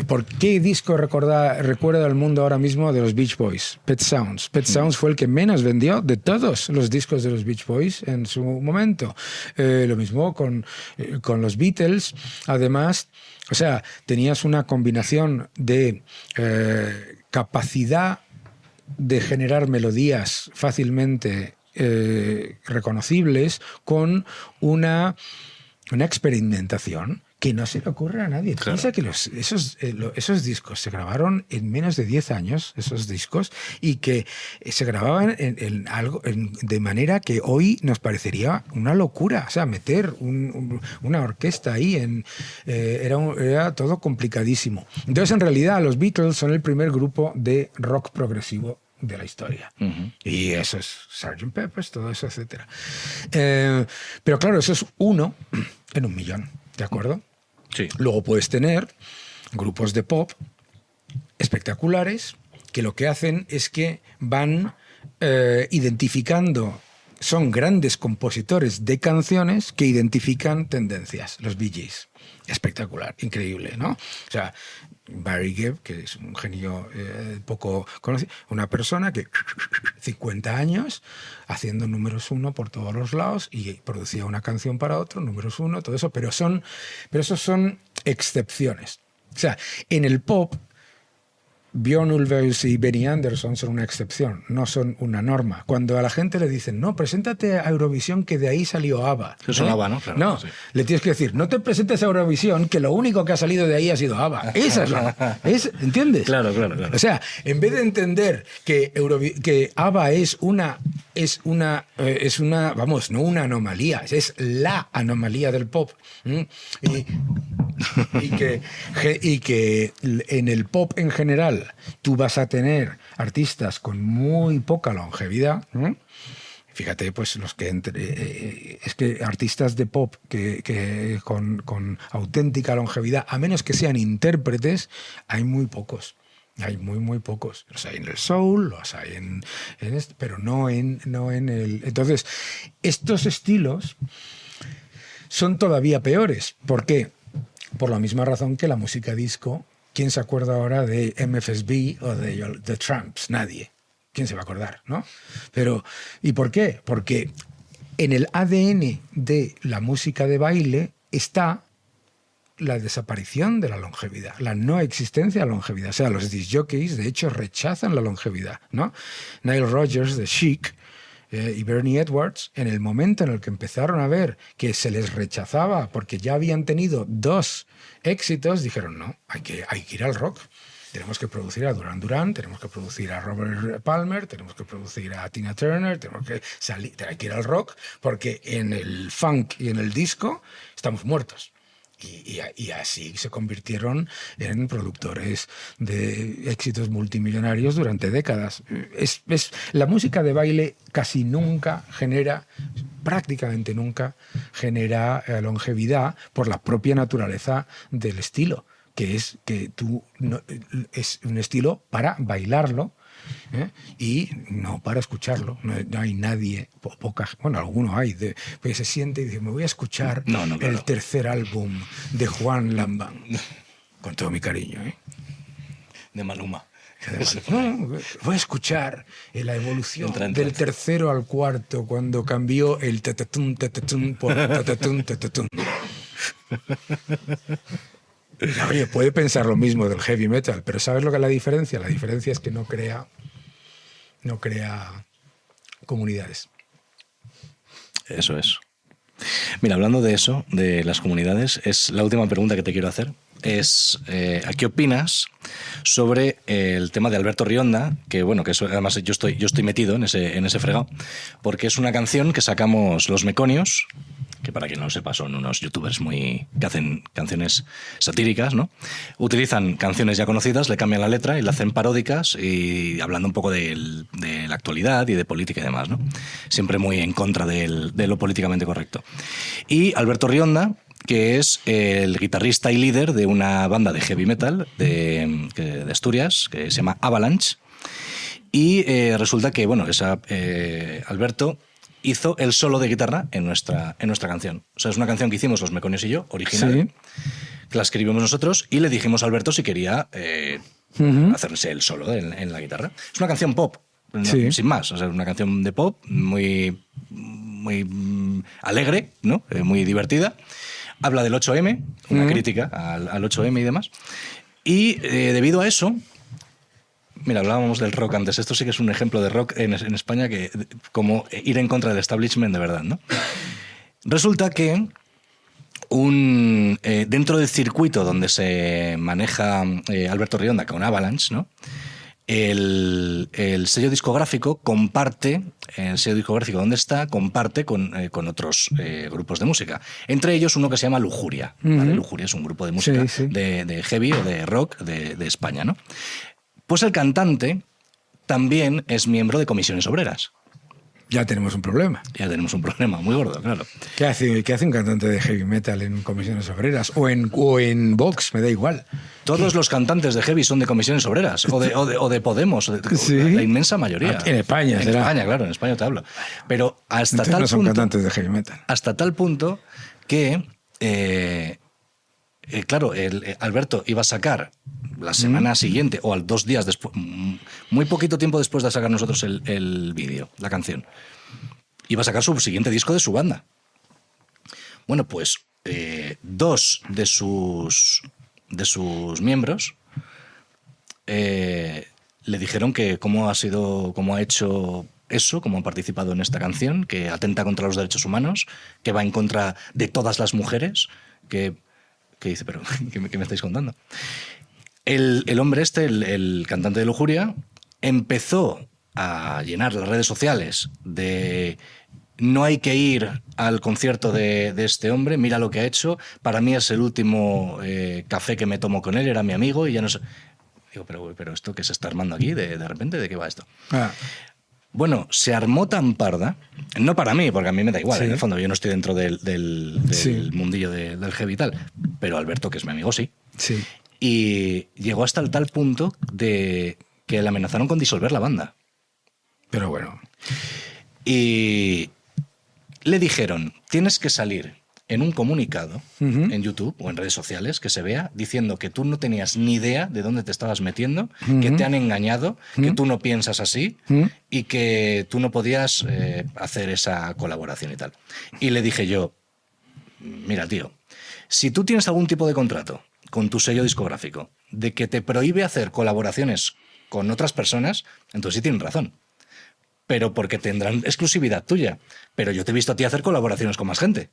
¿Por qué disco recuerda al mundo ahora mismo de los Beach Boys? Pet Sounds. Pet Sounds fue el que menos vendió de todos los discos de los Beach Boys en su momento. Lo mismo con los Beatles. Además, o sea, tenías una combinación de capacidad de generar melodías fácilmente reconocibles con una experimentación que no se le ocurre a nadie. Claro. Piensa que esos discos se grabaron en menos de 10 años, esos discos, y que se grababan de manera que hoy nos parecería una locura. O sea, meter una orquesta ahí era todo complicadísimo. Entonces, en realidad, los Beatles son el primer grupo de rock progresivo de la historia. Uh-huh. Y eso es Sgt. Pepper's, todo eso, etc. Pero claro, eso es uno en 1.000.000, ¿de acuerdo? Sí. Luego puedes tener grupos de pop espectaculares que lo que hacen es que van identificando, son grandes compositores de canciones que identifican tendencias, los Bee Gees. Espectacular, increíble, ¿no? O sea, Barry Gibb, que es un genio poco conocido, una persona que 50 años haciendo números 1 por todos los lados y producía una canción para otro, números 1, todo eso, pero esos son excepciones. O sea, en el pop, Björn Ulvaeus y Benny Andersson son una excepción, no son una norma. Cuando a la gente le dicen, no, preséntate a Eurovisión, que de ahí salió ABBA. Eso son ABBA, ¿no? Claro, no, sí. Le tienes que decir, no te presentes a Eurovisión, que lo único que ha salido de ahí ha sido ABBA. Esa es ¿entiendes? Claro. O sea, en vez de entender que ABBA es una, vamos, no una anomalía, es la anomalía del pop. Y que en el pop en general tú vas a tener artistas con muy poca longevidad. Fíjate, pues los que es que artistas de pop que con auténtica longevidad, a menos que sean intérpretes, hay muy pocos. Hay muy pocos. Los hay en el soul, los hay en pero no en el. Entonces, estos estilos son todavía peores. ¿Por qué? Por la misma razón que la música disco. ¿Quién se acuerda ahora de MFSB o de The Tramps? Nadie. ¿Quién se va a acordar, no? Pero, ¿y por qué? Porque en el ADN de la música de baile está la desaparición de la longevidad, la no existencia de la longevidad. O sea, los disc jockeys, de hecho, rechazan la longevidad, ¿no? Nile Rodgers de Chic y Bernie Edwards, en el momento en el que empezaron a ver que se les rechazaba porque ya habían tenido 2 éxitos, dijeron, no, hay que ir al rock. Tenemos que producir a Duran Duran, tenemos que producir a Robert Palmer, tenemos que producir a Tina Turner, hay que ir al rock, porque en el funk y en el disco estamos muertos. Y así se convirtieron en productores de éxitos multimillonarios durante décadas. La música de baile casi nunca prácticamente nunca genera longevidad por la propia naturaleza del estilo, que es que es un estilo para bailarlo, y no para escucharlo. No hay nadie, bueno, alguno hay, que se siente y dice, me voy a escuchar el tercer álbum de Juan Lambán, con todo mi cariño, de Maluma. Voy a escuchar la evolución del tercero al cuarto, cuando cambió el tatatún por tatatún tatatún. Oye, puede pensar lo mismo del heavy metal, pero ¿sabes lo que es la diferencia? La diferencia es que no crea comunidades. Eso es. Mira, hablando de eso, de las comunidades, es la última pregunta que te quiero hacer. ¿A qué opinas sobre el tema de Alberto Rionda? Que bueno, que eso, además yo estoy metido en ese fregado, porque es una canción que sacamos Los Meconios que para quien no lo sepa son unos youtubers que hacen canciones satíricas, ¿no? Utilizan canciones ya conocidas, le cambian la letra y la hacen paródicas y hablando un poco de la actualidad y de política y demás, ¿no? Siempre muy en contra de lo políticamente correcto. Y Alberto Rionda, que es el guitarrista y líder de una banda de heavy metal de Asturias, que se llama Avalanche. Y resulta que, bueno, Alberto hizo el solo de guitarra en nuestra canción. O sea, es una canción que hicimos los Meconios y yo, original, que la escribimos nosotros, y le dijimos a Alberto si quería hacerse el solo en la guitarra. Es una canción pop, sin más. O sea, una canción de pop muy, muy alegre, ¿no? Muy divertida. Habla del 8M, una crítica al 8M y demás. Y debido a eso, mira, hablábamos del rock antes. Esto sí que es un ejemplo de rock en España, que como ir en contra del establishment de verdad, ¿no? Resulta que dentro del circuito donde se maneja Alberto Rionda con Avalanche, ¿no? El sello discográfico comparte, el sello discográfico donde está, comparte con otros grupos de música. Entre ellos uno que se llama Lujuria. ¿Vale? Lujuria es un grupo de música de heavy o de rock de España, ¿no? Pues el cantante también es miembro de Comisiones Obreras. Ya tenemos un problema. Ya tenemos un problema muy gordo, claro. ¿Qué hace un cantante de heavy metal en Comisiones Obreras? O en Vox, me da igual. Todos los cantantes de heavy son de Comisiones Obreras, o de Podemos, la inmensa mayoría. En España, en será. España, claro, en España te hablo. Pero hasta Entonces tal no son punto, cantantes de heavy metal. Hasta tal punto que, claro, Alberto iba a sacar la semana siguiente o al 2 días después, muy poquito tiempo después de sacar nosotros el vídeo, la canción, iba a sacar su siguiente disco de su banda. Bueno, pues 2 de sus miembros le dijeron que cómo ha hecho eso, cómo ha participado en esta canción, que atenta contra los derechos humanos, que va en contra de todas las mujeres, que dice, pero ¿qué me estáis contando? El hombre el cantante de Lujuria, empezó a llenar las redes sociales de no hay que ir al concierto de este hombre, mira lo que ha hecho, para mí es el último café que me tomo con él, era mi amigo y ya no sé. Digo, pero ¿esto qué se está armando aquí de repente? ¿De qué va esto? Bueno, se armó tan parda, no para mí, porque a mí me da igual, en el fondo yo no estoy dentro del mundillo del heavy y tal, pero Alberto, que es mi amigo, sí. Y llegó hasta el tal punto de que le amenazaron con disolver la banda. Pero bueno. Y le dijeron, tienes que salir en un comunicado en YouTube o en redes sociales que se vea diciendo que tú no tenías ni idea de dónde te estabas metiendo, que te han engañado, que tú no piensas así y que tú no podías hacer esa colaboración y tal. Y le dije yo, mira, tío, si tú tienes algún tipo de contrato con tu sello discográfico de que te prohíbe hacer colaboraciones con otras personas, entonces sí tienen razón. Pero porque tendrán exclusividad tuya. Pero yo te he visto a ti hacer colaboraciones con más gente.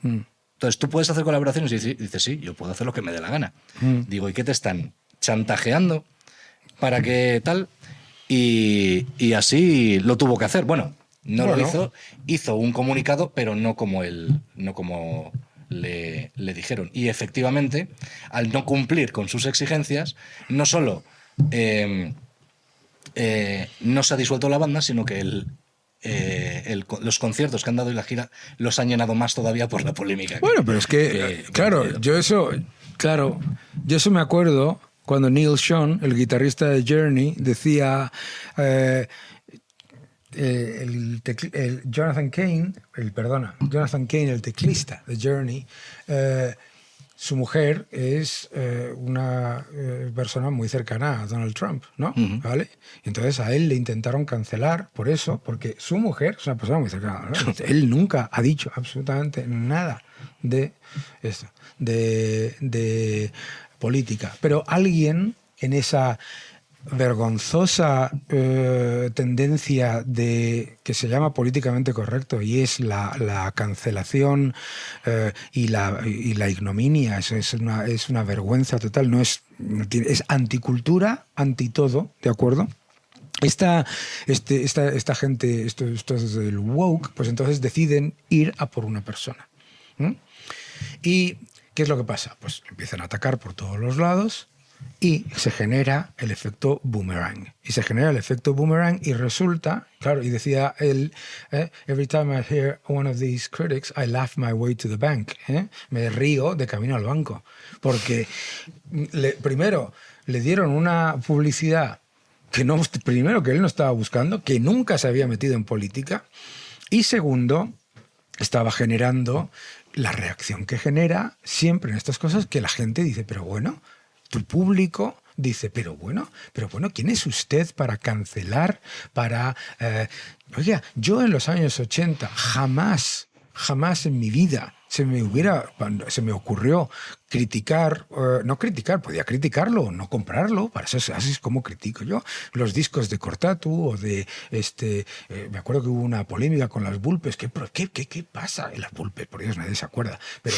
Entonces tú puedes hacer colaboraciones y dices, sí, yo puedo hacer lo que me dé la gana. Digo, ¿y qué te están chantajeando para que tal? Y así lo tuvo que hacer. Bueno, lo hizo un comunicado, pero no como le dijeron. Y efectivamente, al no cumplir con sus exigencias, no solo no se ha disuelto la banda, sino que los conciertos que han dado y la gira los han llenado más todavía por la polémica. Bueno, pero es que yo eso me acuerdo cuando Neil Schon, el guitarrista de Journey, decía Jonathan Cain, el teclista de Journey, su mujer es una persona muy cercana a Donald Trump, ¿no? ¿Vale? Y entonces a él le intentaron cancelar por eso, porque su mujer es una persona muy cercana, ¿no? Él nunca ha dicho absolutamente nada de esto, de política. Pero alguien en esa vergonzosa tendencia que se llama políticamente correcto y es la cancelación y la ignominia, es una vergüenza total, es anticultura, anti todo, ¿de acuerdo? Esta gente, estos del woke, pues entonces deciden ir a por una persona. ¿Y qué es lo que pasa? Pues empiezan a atacar por todos los lados y se genera el efecto boomerang. Y se genera el efecto boomerang y resulta, claro, y decía él, every time I hear one of these critics, I laugh my way to the bank. Me río de camino al banco. Porque primero le dieron una publicidad primero que él no estaba buscando, que nunca se había metido en política, y segundo, estaba generando la reacción que genera siempre en estas cosas, que la gente dice, pero bueno, tu público dice, pero bueno, ¿quién es usted para cancelar, para... Oiga, yo en los años 80 jamás en mi vida se me ocurrió criticar, no criticar, podía criticarlo, no comprarlo, para eso así es como critico yo, los discos de Cortatu o de me acuerdo que hubo una polémica con las Vulpes, ¿qué pasa en las Vulpes? Por Dios, nadie se acuerda, pero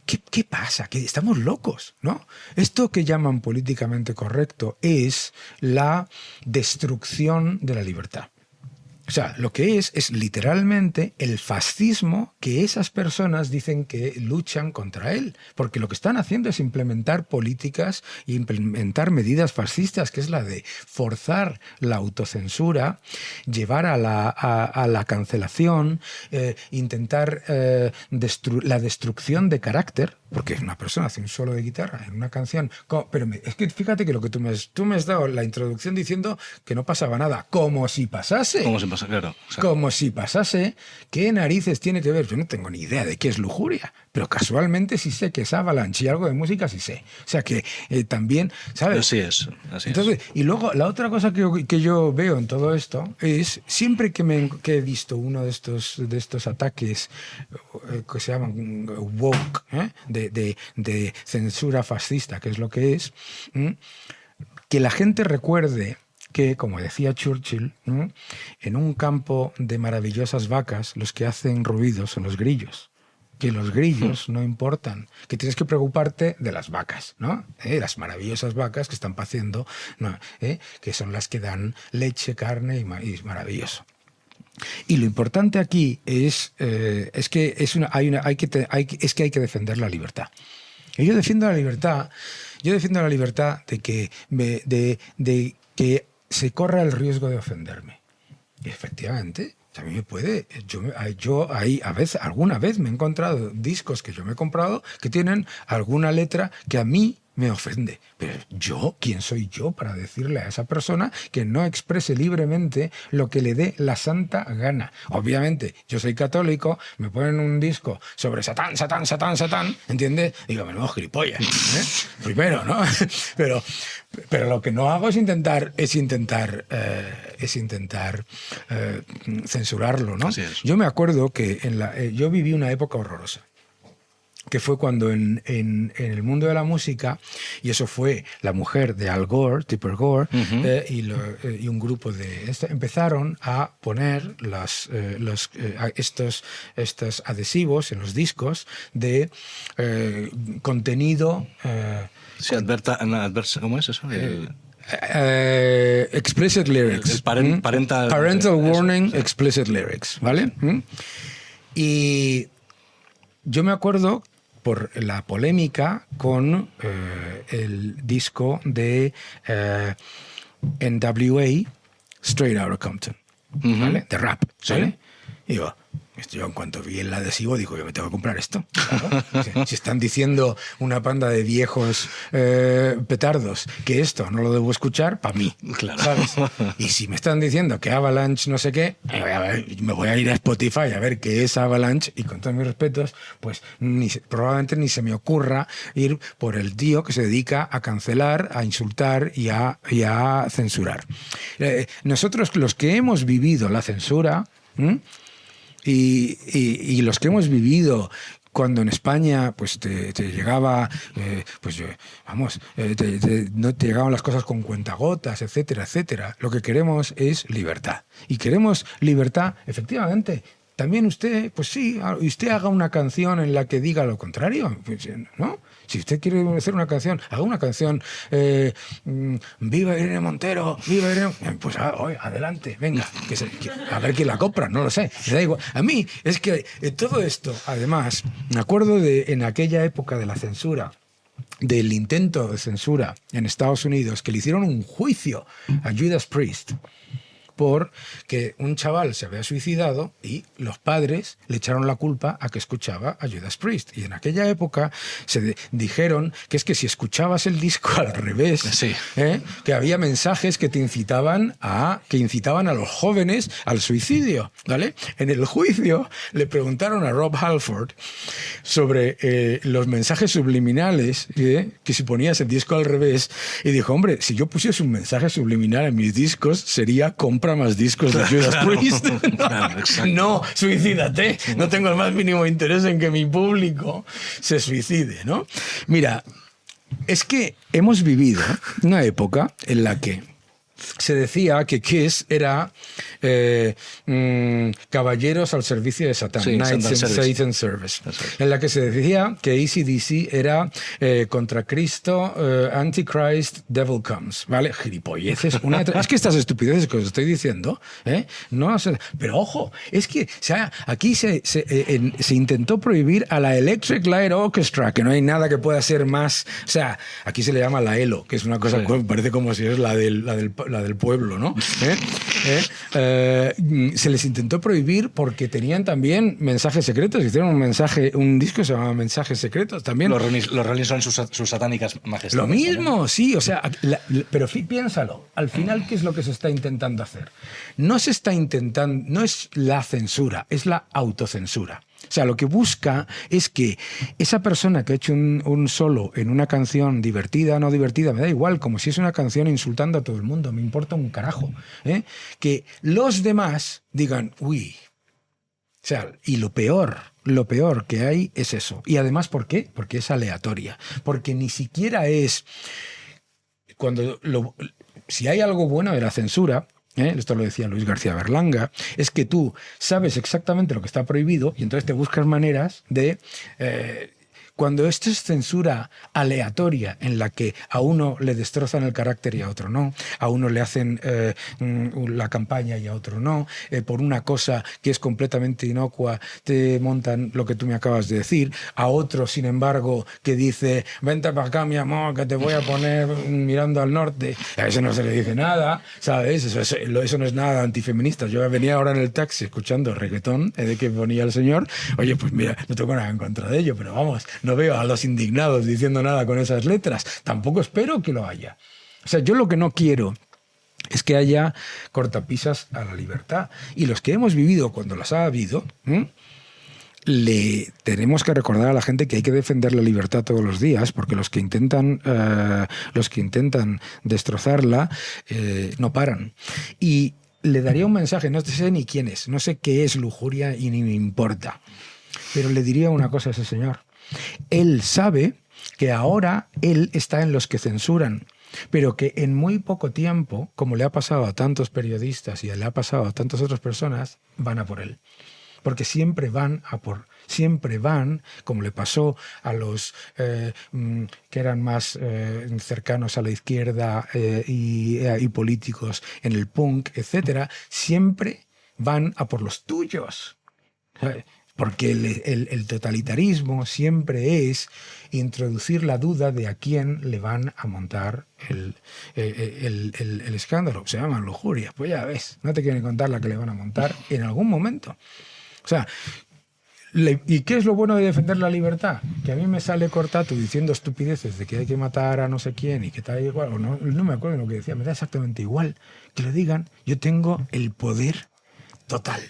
¿qué pasa? Que estamos locos, ¿no? Esto que llaman políticamente correcto es la destrucción de la libertad. O sea, lo que es literalmente el fascismo que esas personas dicen que luchan contra él. Porque lo que están haciendo es implementar políticas e implementar medidas fascistas, que es la de forzar la autocensura, llevar a la cancelación, intentar la destrucción de carácter, porque una persona hace un solo de guitarra en una canción. Pero es que fíjate que lo que tú me has dado la introducción diciendo que no pasaba nada, como si pasase. Como si pasase, claro. O sea, como si pasase. ¿Qué narices tiene que ver? Yo no tengo ni idea de qué es lujuria, pero casualmente sí sé que es Avalanche y algo de música sí sé. O sea que también, ¿sabes? Así es. Entonces, y luego la otra cosa que yo veo en todo esto es, siempre que he visto uno de estos ataques que se llaman woke, de censura fascista, que es lo que es, que la gente recuerde que, como decía Churchill, en un campo de maravillosas vacas los que hacen ruido son los grillos. Que los grillos no importan, que tienes que preocuparte de las vacas, ¿no? Las maravillosas vacas que están pariendo, ¿no? Que son las que dan leche, carne y es maravilloso. Y lo importante aquí es que hay que defender la libertad. Y yo defiendo la libertad de que se corra el riesgo de ofenderme. Y efectivamente, a mí me puede... Yo ahí alguna vez me he encontrado discos que yo me he comprado que tienen alguna letra que a mí me ofende. Pero ¿quién soy yo para decirle a esa persona que no exprese libremente lo que le dé la santa gana? Obviamente, yo soy católico, me ponen un disco sobre Satán, ¿entiendes? Digo, menudo gilipollas, primero, ¿no? Pero lo que no hago es intentar censurarlo, ¿no? Así es. Yo me acuerdo que yo viví una época horrorosa, que fue cuando en el mundo de la música, y eso fue la mujer de Al Gore, Tipper Gore, y un grupo empezaron a poner estos adhesivos en los discos de contenido... sí, ¿cómo es eso? Explicit lyrics. Parental warning, explicit lyrics, ¿vale? Y yo me acuerdo por la polémica con el disco de NWA, Straight Outta Compton, ¿vale? De rap, ¿vale? Y yo en cuanto vi el adhesivo, digo, yo me tengo que comprar esto. Claro. Si están diciendo una panda de viejos petardos que esto no lo debo escuchar, para mí, claro. ¿sabes? Y si me están diciendo que Avalanche no sé qué, me voy a ir a Spotify a ver qué es Avalanche, y con todos mis respetos, pues probablemente ni se me ocurra ir por el tío que se dedica a cancelar, a insultar y a censurar. Nosotros, los que hemos vivido la censura... Y los que hemos vivido cuando en España pues te llegaba, no te llegaban las cosas con cuentagotas, etcétera, etcétera. Lo que queremos es libertad. Y queremos libertad, efectivamente, también usted, pues sí, usted haga una canción en la que diga lo contrario, ¿no? Si usted quiere hacer una canción, haga una canción, viva Irene Montero, viva Irene, pues adelante, venga, a ver quién la compra, no lo sé, me da igual. A mí es que todo esto, además, me acuerdo de en aquella época de la censura, del intento de censura en Estados Unidos, que le hicieron un juicio a Judas Priest porque un chaval se había suicidado y los padres le echaron la culpa a que escuchaba a Judas Priest. Y en aquella época dijeron que es que si escuchabas el disco al revés, sí, que había mensajes que te incitaban a los jóvenes al suicidio, ¿vale? En el juicio le preguntaron a Rob Halford sobre los mensajes subliminales que si ponías el disco al revés, y dijo, hombre, si yo pusiese un mensaje subliminal en mis discos sería compra más discos de Judas Priest. Claro, no, suicídate. No tengo el más mínimo interés en que mi público se suicide, ¿no? Mira, es que hemos vivido una época en la que se decía que Kiss era caballeros al servicio de Satán, sí, Knights in Satan Service, en la que se decía que AC/DC era contra Cristo, Antichrist, Devil Comes, ¿vale? Gilipolleces. Es que estas estupideces que os estoy diciendo, no sé, pero ojo, es que aquí se intentó prohibir a la Electric Light Orchestra, que no hay nada que pueda ser más, o sea, aquí se le llama la ELO, que es una cosa que parece como si es la del pueblo, ¿no? Se les intentó prohibir porque tenían también mensajes secretos. Hicieron un disco que se llamaba Mensajes Secretos también. Los Rolling son sus satánicas majestades. Lo mismo, sí, o sea, pero piénsalo, al final, ¿qué es lo que se está intentando hacer? No es la censura, es la autocensura. O sea, lo que busca es que esa persona que ha hecho un solo en una canción divertida o no divertida, me da igual, como si es una canción insultando a todo el mundo, me importa un carajo, que los demás digan, uy. O sea, y lo peor que hay es eso. Y además, ¿por qué? Porque es aleatoria. Porque ni siquiera es... Si hay algo bueno de la censura... esto lo decía Luis García Berlanga, es que tú sabes exactamente lo que está prohibido y entonces te buscas maneras de... cuando esto es censura aleatoria en la que a uno le destrozan el carácter y a otro no, a uno le hacen la campaña y a otro no, por una cosa que es completamente inocua te montan lo que tú me acabas de decir, a otro, sin embargo, que dice, vente para acá, mi amor, que te voy a poner mirando al norte, a eso no se le dice nada, ¿sabes? Eso no es nada antifeminista. Yo venía ahora en el taxi escuchando reggaetón de que ponía el señor, oye, pues mira, no tengo nada en contra de ello, pero vamos, no veo a los indignados diciendo nada con esas letras. Tampoco espero que lo haya. O sea, yo lo que no quiero es que haya cortapisas a la libertad. Y los que hemos vivido cuando las ha habido, le tenemos que recordar a la gente que hay que defender la libertad todos los días, porque los que intentan destrozarla no paran. Y le daría un mensaje, no sé ni quién es, no sé qué es lujuria y ni me importa, pero le diría una cosa a ese señor. Él sabe que ahora él está en los que censuran, pero que en muy poco tiempo, como le ha pasado a tantos periodistas y le ha pasado a tantas otras personas, van a por él. Porque siempre van, como le pasó a los que eran más cercanos a la izquierda y políticos en el punk, etcétera, siempre van a por los tuyos. Porque el totalitarismo siempre es introducir la duda de a quién le van a montar el escándalo. Se llama lujuria. Pues ya ves, no te quieren contar la que le van a montar en algún momento. O sea, ¿y qué es lo bueno de defender la libertad? Que a mí me sale Cortato diciendo estupideces de que hay que matar a no sé quién y que tal igual, o no me acuerdo de lo que decía, me da exactamente igual que lo digan. Yo tengo el poder total,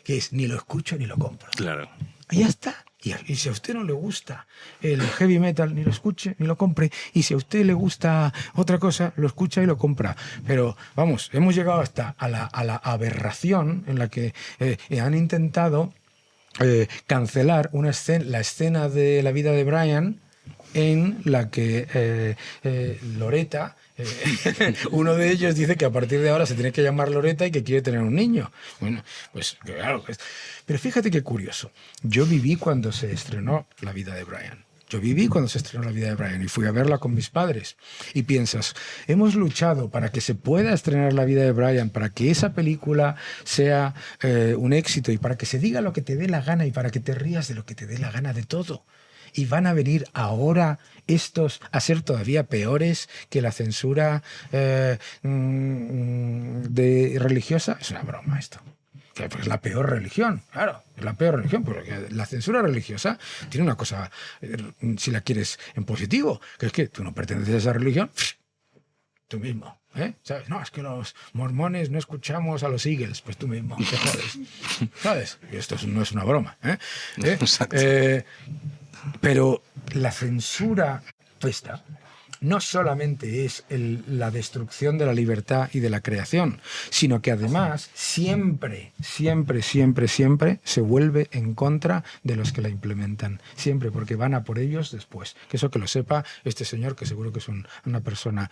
que es ni lo escucho ni lo compro. Claro. Y ya está. Y si a usted no le gusta el heavy metal, ni lo escuche ni lo compre. Y si a usted le gusta otra cosa, lo escucha y lo compra. Pero vamos, hemos llegado hasta a la aberración en la que han intentado cancelar la escena de la vida de Brian en la que Loretta, uno de ellos dice que a partir de ahora se tiene que llamar Loretta y que quiere tener un niño. Bueno, pues claro. Pero fíjate qué curioso. Yo viví cuando se estrenó La vida de Brian. Yo viví cuando se estrenó La vida de Brian y fui a verla con mis padres. Y piensas, hemos luchado para que se pueda estrenar La vida de Brian, para que esa película sea un éxito y para que se diga lo que te dé la gana y para que te rías de lo que te dé la gana de todo. Y van a venir ahora estos a ser todavía peores que la censura religiosa. Es una broma esto. Porque es la peor religión, claro, es la peor religión, porque la censura religiosa tiene una cosa, si la quieres en positivo, que es que tú no perteneces a esa religión, tú mismo, ¿sabes? No, es que los mormones no escuchamos a los Eagles, pues tú mismo, te jodes, ¿sabes? Y esto no es una broma, Exacto. Pero la censura esta no solamente es la destrucción de la libertad y de la creación, sino que además siempre se vuelve en contra de los que la implementan. Siempre, porque van a por ellos después. Que eso que lo sepa este señor, que seguro que es una persona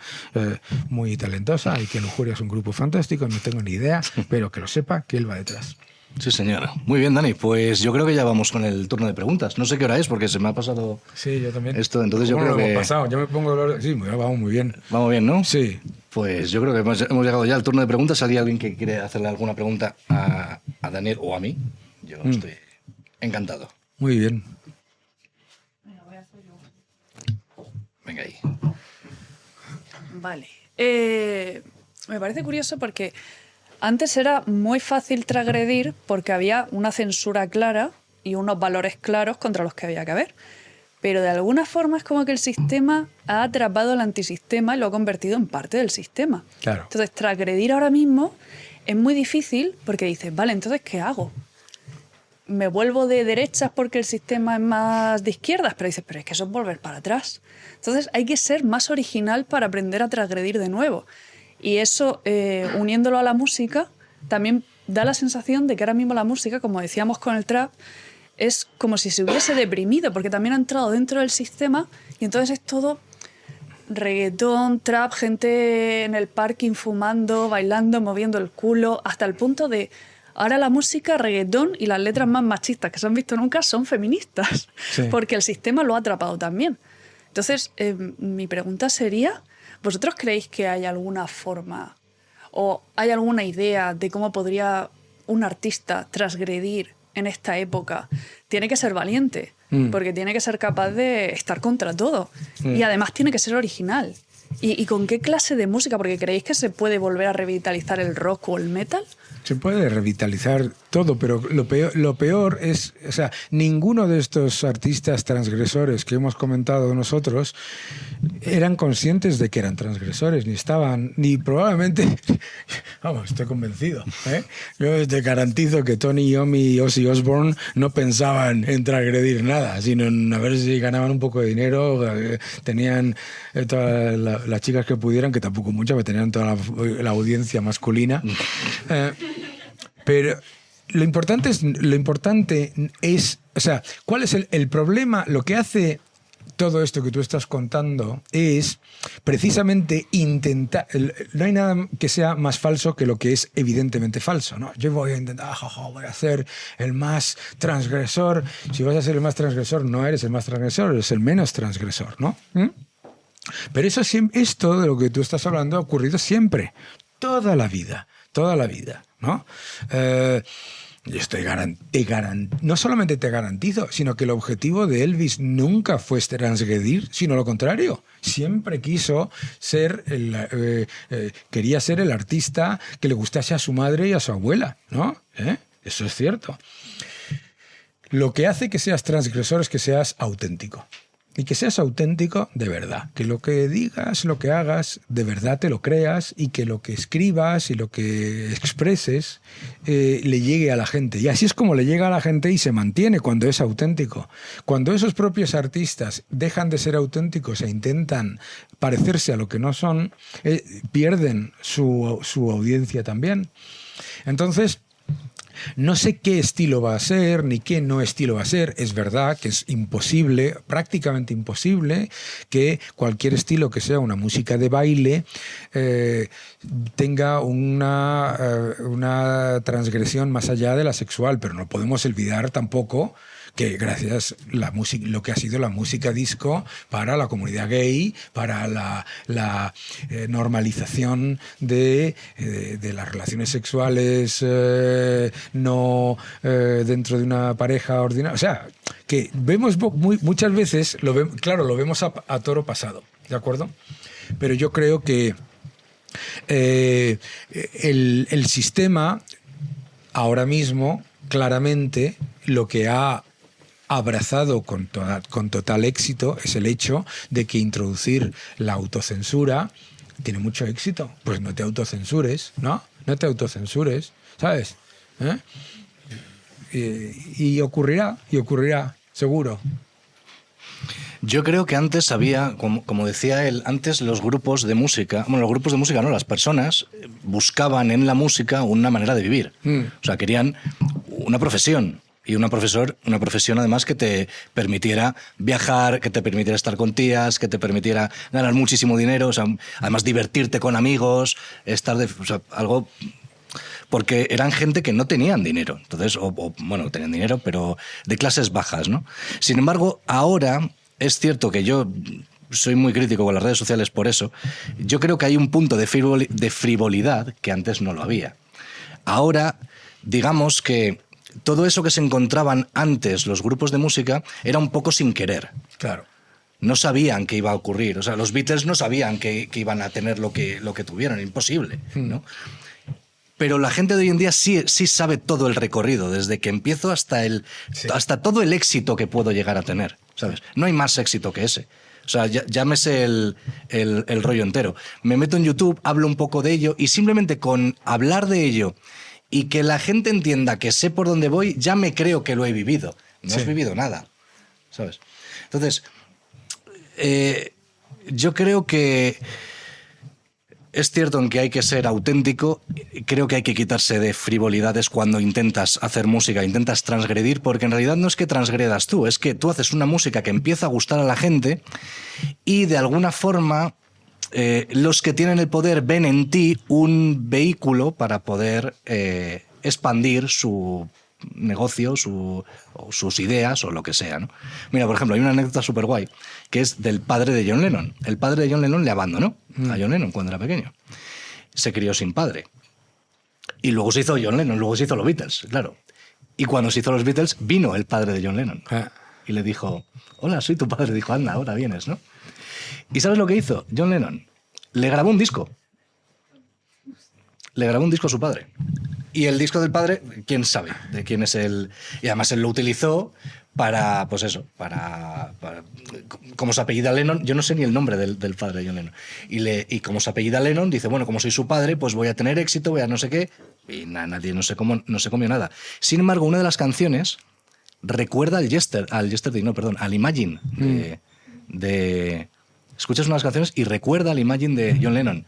muy talentosa y que Lujuria es un grupo fantástico, no tengo ni idea, pero que lo sepa que él va detrás. Sí, señora. Muy bien, Dani. Pues yo creo que ya vamos con el turno de preguntas. No sé qué hora es porque se me ha pasado. Sí, yo también. Esto, entonces yo creo que... hemos pasado? Yo me pongo... Sí, vamos muy bien. Vamos bien, ¿no? Sí. Pues yo creo que hemos llegado ya al turno de preguntas. Si hay alguien que quiere hacerle alguna pregunta a Daniel o a mí, yo estoy encantado. Muy bien. Venga, voy a hacer yo. Venga ahí. Vale. Me parece curioso porque antes era muy fácil transgredir porque había una censura clara y unos valores claros contra los que había que haber. Pero de alguna forma es como que el sistema ha atrapado al antisistema y lo ha convertido en parte del sistema. Claro. Entonces, transgredir ahora mismo es muy difícil porque dices, vale, entonces, ¿qué hago? Me vuelvo de derechas porque el sistema es más de izquierdas, pero dices, pero es que eso es volver para atrás. Entonces, hay que ser más original para aprender a transgredir de nuevo. Y eso, uniéndolo a la música, también da la sensación de que ahora mismo la música, como decíamos con el trap, es como si se hubiese deprimido, porque también ha entrado dentro del sistema y entonces es todo reggaetón, trap, gente en el parking fumando, bailando, moviendo el culo, hasta el punto de ahora la música, reggaetón y las letras más machistas que se han visto nunca son feministas, Sí. porque el sistema lo ha atrapado también. Entonces, mi pregunta sería, ¿vosotros creéis que hay alguna forma o hay alguna idea de cómo podría un artista transgredir en esta época? Tiene que ser valiente, porque tiene que ser capaz de estar contra todo. Y además tiene que ser original. ¿Y con qué clase de música? Porque ¿creéis que se puede volver a revitalizar el rock o el metal? Se puede revitalizar todo, pero lo peor es, o sea, ninguno de estos artistas transgresores que hemos comentado nosotros eran conscientes de que eran transgresores, ni probablemente, vamos, estoy convencido, ¿eh? Yo te garantizo que Tony Iommi y Ozzy Osbourne no pensaban en transgredir nada, sino en a ver si ganaban un poco de dinero, tenían todas las chicas que pudieran, que tampoco muchas, pero tenían toda la audiencia masculina. Pero lo importante es, o sea, ¿cuál es el problema? Lo que hace todo esto que tú estás contando es precisamente intentar... No hay nada que sea más falso que lo que es evidentemente falso, ¿no? Yo voy a intentar, voy a ser el más transgresor. Si vas a ser el más transgresor, no eres el más transgresor, eres el menos transgresor, ¿no? Pero esto de lo que tú estás hablando ha ocurrido siempre, toda la vida, ¿no? Yo no solamente te garantizo, sino que el objetivo de Elvis nunca fue transgredir, sino lo contrario. Siempre quiso ser quería ser el artista que le gustase a su madre y a su abuela, ¿no? Eso es cierto. Lo que hace que seas transgresor es que seas auténtico. Y que seas auténtico de verdad. Que lo que digas, lo que hagas, de verdad te lo creas y que lo que escribas y lo que expreses le llegue a la gente. Y así es como le llega a la gente y se mantiene cuando es auténtico. Cuando esos propios artistas dejan de ser auténticos e intentan parecerse a lo que no son, pierden su audiencia también. Entonces, No sé qué estilo va a ser, ni qué no estilo va a ser. Es verdad que es imposible, prácticamente imposible, que cualquier estilo que sea una música de baile tenga una transgresión más allá de la sexual, pero no podemos olvidar tampoco que gracias a lo que ha sido la música disco para la comunidad gay, para la normalización de las relaciones sexuales no dentro de una pareja ordinaria. O sea, que vemos muchas veces, lo vemos a toro pasado, ¿de acuerdo? Pero yo creo que el sistema ahora mismo claramente lo que ha abrazado con total éxito es el hecho de que introducir la autocensura tiene mucho éxito. Pues no te autocensures, ¿no? No te autocensures, ¿sabes? Y ocurrirá, seguro. Yo creo que antes había, como decía él, antes los grupos de música, bueno, los grupos de música no, las personas buscaban en la música una manera de vivir. O sea, querían una profesión. Y una profesión además que te permitiera viajar, que te permitiera estar con tías, que te permitiera ganar muchísimo dinero, o sea, además divertirte con amigos, o sea, algo... Porque eran gente que no tenían dinero, entonces, bueno, tenían dinero, pero de clases bajas, ¿no? Sin embargo, ahora es cierto que yo soy muy crítico con las redes sociales por eso. Yo creo que hay un punto de frivolidad que antes no lo había. Ahora, digamos que todo eso que se encontraban antes los grupos de música era un poco sin querer. Claro. No sabían qué iba a ocurrir. O sea, los Beatles no sabían que iban a tener lo que tuvieron. Imposible, ¿no? Pero la gente de hoy en día sí sabe todo el recorrido, desde que empiezo hasta todo el éxito que puedo llegar a tener, ¿sabes? No hay más éxito que ese. O sea, ya me sé el rollo entero. Me meto en YouTube, hablo un poco de ello y simplemente con hablar de ello y que la gente entienda que sé por dónde voy, ya me creo que lo he vivido. No has vivido nada, ¿sabes? Entonces, yo creo que es cierto en que hay que ser auténtico, creo que hay que quitarse de frivolidades cuando intentas hacer música, intentas transgredir, porque en realidad no es que transgredas tú, es que tú haces una música que empieza a gustar a la gente y de alguna forma los que tienen el poder ven en ti un vehículo para poder expandir su negocio, sus ideas o lo que sea, ¿no? Mira, por ejemplo, hay una anécdota súper guay que es del padre de John Lennon. El padre de John Lennon le abandonó a John Lennon cuando era pequeño. Se crió sin padre. Y luego se hizo John Lennon, luego se hizo los Beatles, claro. Y cuando se hizo los Beatles, vino el padre de John Lennon. Y le dijo, hola, soy tu padre. Dijo, anda, ahora vienes, ¿no? ¿Y sabes lo que hizo John Lennon? Le grabó un disco. Le grabó un disco a su padre. Y el disco del padre, quién sabe de quién es él. Y además él lo utilizó para, pues eso, para como se apellida Lennon, yo no sé ni el nombre del padre de John Lennon. Y como se apellida Lennon, dice, bueno, como soy su padre, pues voy a tener éxito, voy a no sé qué. Y nadie no se comió nada. Sin embargo, una de las canciones recuerda al Imagine escuchas unas canciones y recuerda al Imagine de John Lennon,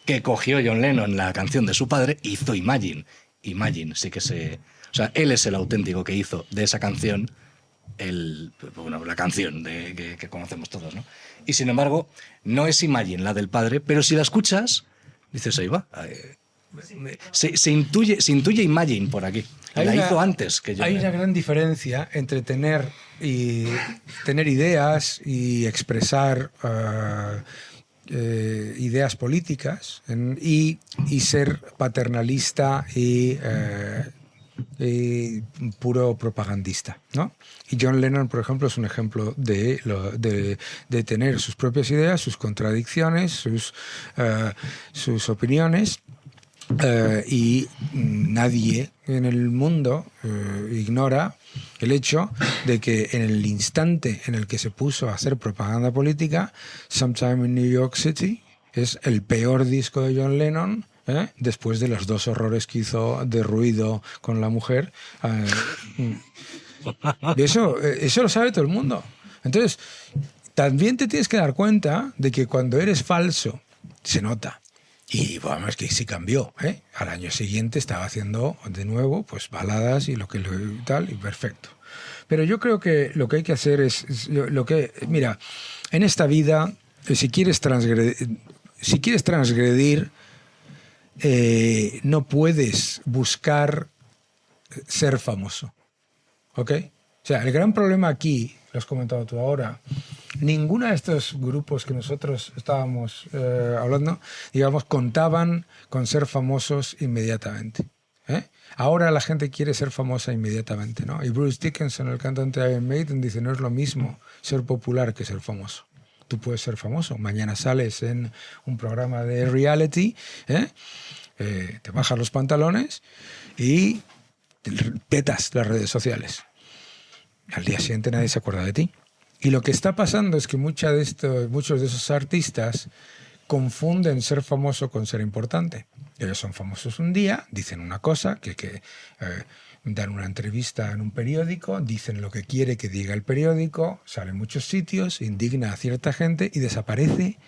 que cogió John Lennon la canción de su padre e hizo Imagine. Imagine, sí que o sea, él es el auténtico que hizo de esa canción la canción que conocemos todos, ¿no? Y sin embargo, no es Imagine la del padre, pero si la escuchas, dices, ahí va. Se intuye Imagine por aquí. La hizo antes que yo. Hay una gran diferencia entre tener ideas y expresar ideas políticas y ser paternalista y puro propagandista, ¿no? Y John Lennon, por ejemplo, es un ejemplo de tener sus propias ideas, sus contradicciones, sus opiniones. Y nadie en el mundo ignora el hecho de que en el instante en el que se puso a hacer propaganda política, Sometime in New York City es el peor disco de John Lennon, después de los 2 horrores que hizo de ruido con la mujer. Y eso lo sabe todo el mundo. Entonces, también te tienes que dar cuenta de que cuando eres falso, se nota. Y vamos, que sí cambió, ¿eh? Al año siguiente estaba haciendo de nuevo pues baladas y lo que tal, y perfecto. Pero yo creo que lo que hay que hacer mira, en esta vida, si quieres transgredir, no puedes buscar ser famoso, ¿ok? O sea, el gran problema aquí, lo has comentado tú ahora, ninguno de estos grupos que nosotros estábamos hablando, digamos, contaban con ser famosos inmediatamente, ¿eh? Ahora la gente quiere ser famosa inmediatamente, ¿no? Y Bruce Dickinson, el cantante de Iron Maiden, dice, no es lo mismo ser popular que ser famoso. Tú puedes ser famoso, mañana sales en un programa de reality, te bajas los pantalones y te petas las redes sociales. Al día siguiente nadie se acuerda de ti. Y lo que está pasando es que muchos de esos artistas confunden ser famoso con ser importante. Ellos son famosos un día, dicen una cosa, dan una entrevista en un periódico, dicen lo que quiere que diga el periódico, sale en muchos sitios, indigna a cierta gente y desaparece,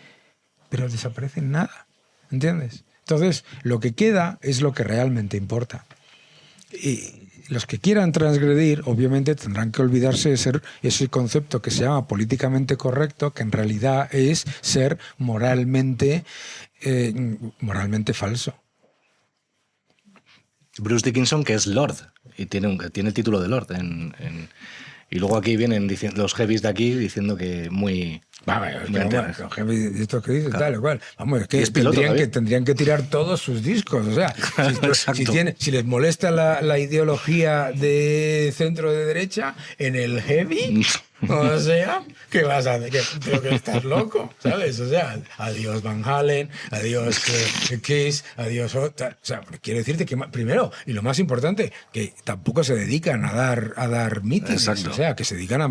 pero desaparece en nada, ¿entiendes? Entonces, lo que queda es lo que realmente importa. Y los que quieran transgredir, obviamente, tendrán que olvidarse de ser ese concepto que se llama políticamente correcto, que en realidad es ser moralmente falso. Bruce Dickinson, que es Lord, y tiene el título de Lord. Y luego aquí vienen los heavies de aquí diciendo que muy... Esto que dices, tal o cual. Vamos, es que es piloto, tendrían que tirar todos sus discos. O sea, si les molesta la ideología de centro de derecha en el heavy, o sea, ¿qué vas a hacer? Creo que estás loco, ¿sabes? O sea, adiós Van Halen, adiós Kiss, adiós... O sea, quiero decirte que primero, y lo más importante, que tampoco se dedican a dar mítines. O sea, que se dedican a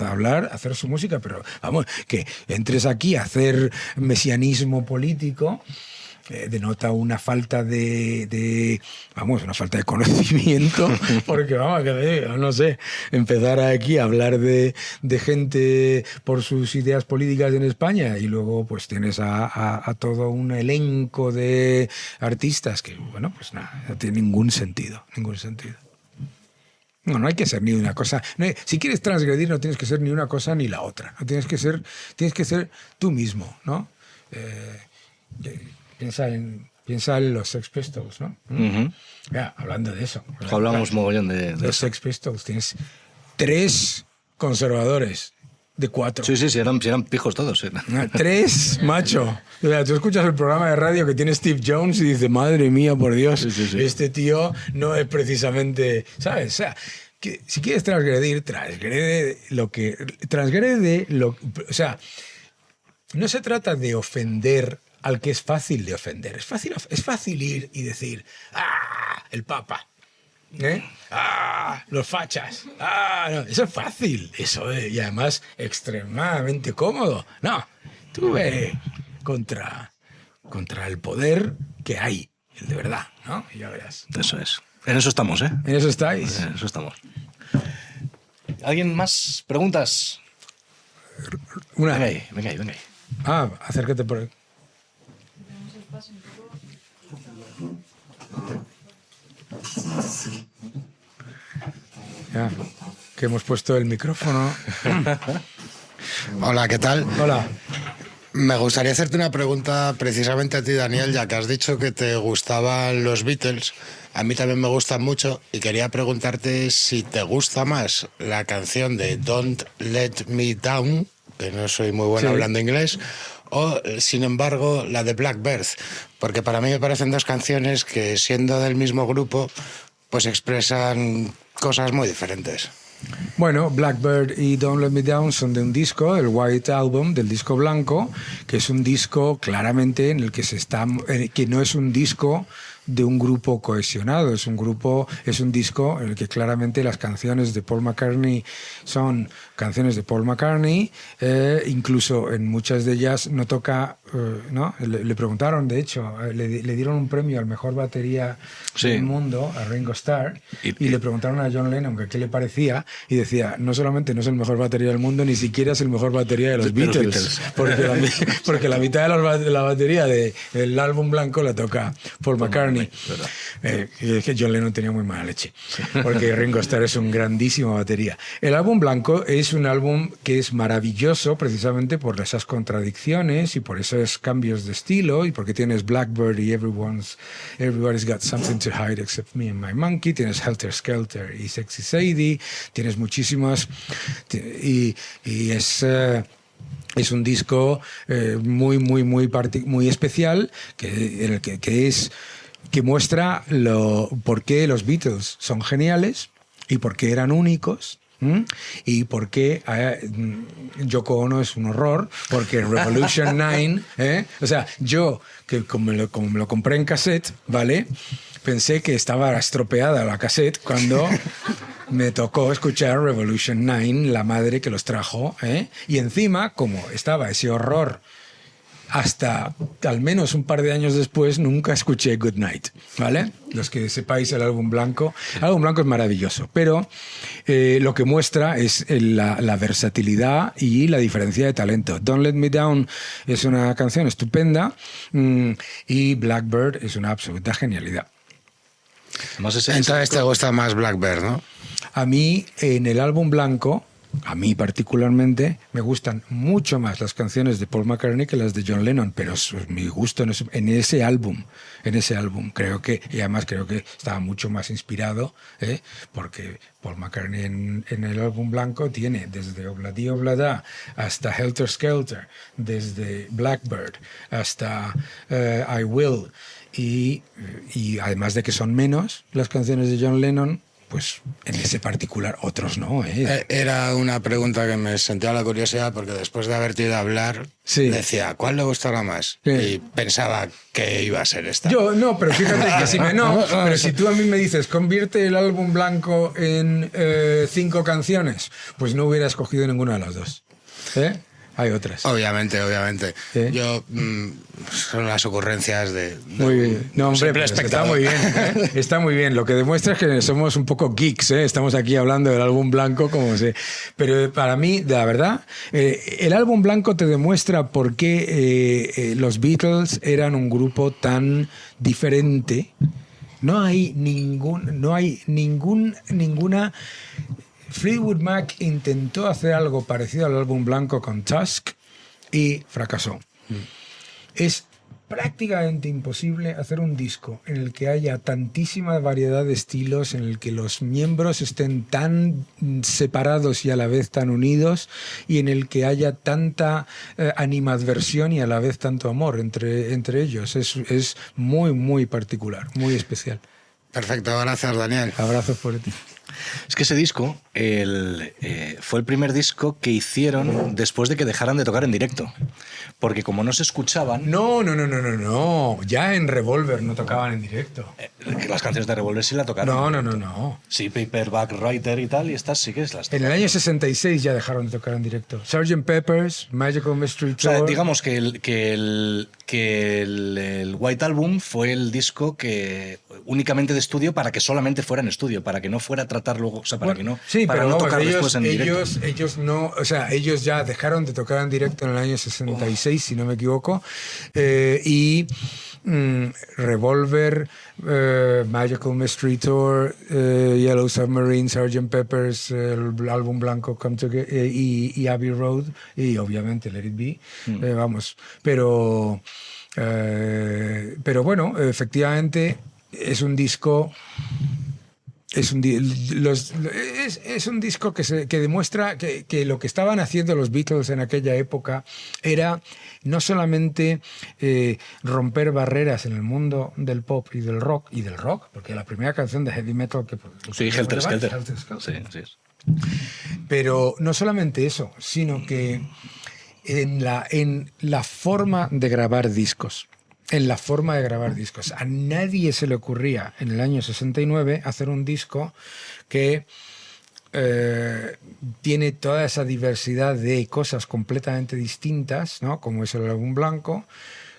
hablar, a hacer su música, pero vamos, que entres aquí a hacer mesianismo político denota una falta una falta de conocimiento, porque vamos, no sé, empezar aquí a hablar de gente por sus ideas políticas en España y luego pues tienes a todo un elenco de artistas que, bueno, pues nada, no tiene ningún sentido. No hay que ser ni una cosa. Si quieres transgredir, no tienes que ser ni una cosa ni la otra. No tienes que ser tú mismo, ¿no? Piensa en los Sex Pistols, ¿no? Uh-huh. Ya, hablando de eso. Hablamos mogollón de los Sex Pistols. Tienes 3 conservadores de 4. Sí, eran pijos todos. 3, macho. O sea, tú escuchas el programa de radio que tiene Steve Jones y dices, madre mía, por Dios, sí. Este tío no es precisamente, ¿sabes? O sea, que si quieres transgredir, o sea, no se trata de ofender al que es fácil de ofender. Es fácil ir y decir, el Papa, los fachas, no, eso es fácil, y además extremadamente cómodo. No, tú ve contra el poder que hay, el de verdad, ¿no? Y ya verás. Eso es. En eso estamos, ¿eh? En eso estáis. En eso estamos. ¿Alguien más? ¿Preguntas? Una. Venga ahí. Acércate por ahí. Ya, que hemos puesto el micrófono. Hola, ¿qué tal? Hola. Me gustaría hacerte una pregunta precisamente a ti, Daniel, ya que has dicho que te gustaban los Beatles. A mí también me gustan mucho y quería preguntarte si te gusta más la canción de Don't Let Me Down, que no soy muy bueno hablando inglés, o, sin embargo, la de Blackbird, porque para mí me parecen 2 canciones que, siendo del mismo grupo, pues expresan cosas muy diferentes. Bueno, Blackbird y Don't Let Me Down son de un disco, el White Album, del disco blanco, que es un disco claramente en el que que no es un disco de un grupo cohesionado, es un disco en el que claramente las canciones de Paul McCartney son canciones de Paul McCartney, incluso en muchas de ellas no toca, ¿no? Le preguntaron, de hecho, le dieron un premio al mejor batería del mundo, a Ringo Starr, y le preguntaron a John Lennon que qué le parecía, y decía, no solamente no es el mejor batería del mundo, ni siquiera es el mejor batería de los Beatles, porque la mitad de la batería del álbum blanco la toca Paul McCartney. Es que John Lennon tenía muy mala leche, porque Ringo Starr es un grandísimo batería. El álbum blanco es un álbum que es maravilloso precisamente por esas contradicciones y por esos cambios de estilo, y porque tienes Blackbird y Everybody's Got Something to Hide Except Me and My Monkey, tienes Helter Skelter y Sexy Sadie, tienes muchísimas, y es un disco muy especial que muestra por qué los Beatles son geniales y por qué eran únicos. Y por qué Yoko Ono es un horror, porque en Revolution 9, o sea, yo que como me lo compré en cassette, ¿vale? Pensé que estaba estropeada la cassette cuando me tocó escuchar Revolution 9, la madre que los trajo, y encima, como estaba ese horror hasta al menos un par de años después, nunca escuché Good Night, ¿vale? Los que sepáis el álbum blanco es maravilloso, pero lo que muestra es la versatilidad y la diferencia de talento. Don't Let Me Down es una canción estupenda, y Blackbird es una absoluta genialidad. Entonces te gusta más Blackbird, ¿no? A mí, en el álbum blanco, a mí particularmente, me gustan mucho más las canciones de Paul McCartney que las de John Lennon, pero mi gusto en ese álbum, y además creo que estaba mucho más inspirado, porque Paul McCartney en el álbum blanco tiene desde Obladi Oblada hasta Helter Skelter, desde Blackbird hasta I Will, y además de que son menos las canciones de John Lennon, pues en ese particular, otros no. Era una pregunta que me sentía la curiosidad, porque después de haberte ido a hablar, decía, ¿cuál le gustará más? Sí. Y pensaba que iba a ser esta. Yo, no, pero fíjate que pero si tú a mí me dices, convierte el álbum blanco en 5 canciones, pues no hubiera escogido ninguna de las dos. Hay otras. Obviamente. Yo son las ocurrencias de muy bien. No, hombre, está muy bien. Está muy bien. Lo que demuestra es que somos un poco geeks. Estamos aquí hablando del álbum blanco pero para mí, la verdad, el álbum blanco te demuestra por qué los Beatles eran un grupo tan diferente. No hay ninguna. Fleetwood Mac intentó hacer algo parecido al álbum blanco con Tusk y fracasó. Es prácticamente imposible hacer un disco en el que haya tantísima variedad de estilos, en el que los miembros estén tan separados y a la vez tan unidos, y en el que haya tanta animadversión y a la vez tanto amor entre ellos. Es muy, muy particular, muy especial. Perfecto, gracias, Daniel. Abrazos por ti. Es que ese disco fue el primer disco que hicieron después de que dejaran de tocar en directo. Porque como no se escuchaban... No. Ya en Revolver no tocaban en directo. Las canciones de Revolver sí la tocaron. No. Sí, Paperback Writer y tal, y estas sí que es las tocaron. En el año 66 ya dejaron de tocar en directo. Sgt. Pepper's, Magical Mystery Tour... O sea, digamos que el White Album fue el disco que únicamente de estudio, para que solamente fuera en estudio, para que no fuera a tratar luego, o sea, para que no, sí, para pero no tocar después en directo. Ellos ya dejaron de tocar en directo en el año 66, si no me equivoco, Revolver, Magical Mystery Tour, Yellow Submarine, Sgt. Pepper's, el álbum blanco Come Together, y Abbey Road, y obviamente Let It Be, pero bueno, efectivamente es un disco. Es un disco que demuestra que lo que estaban haciendo los Beatles en aquella época era no solamente romper barreras en el mundo del pop y del rock, porque la primera canción de heavy metal que... Sí, Helter Skelter. Sí. Pero no solamente eso, sino que en la forma de grabar discos. A nadie se le ocurría en el año 69 hacer un disco que tiene toda esa diversidad de cosas completamente distintas, ¿no? Como es el álbum blanco,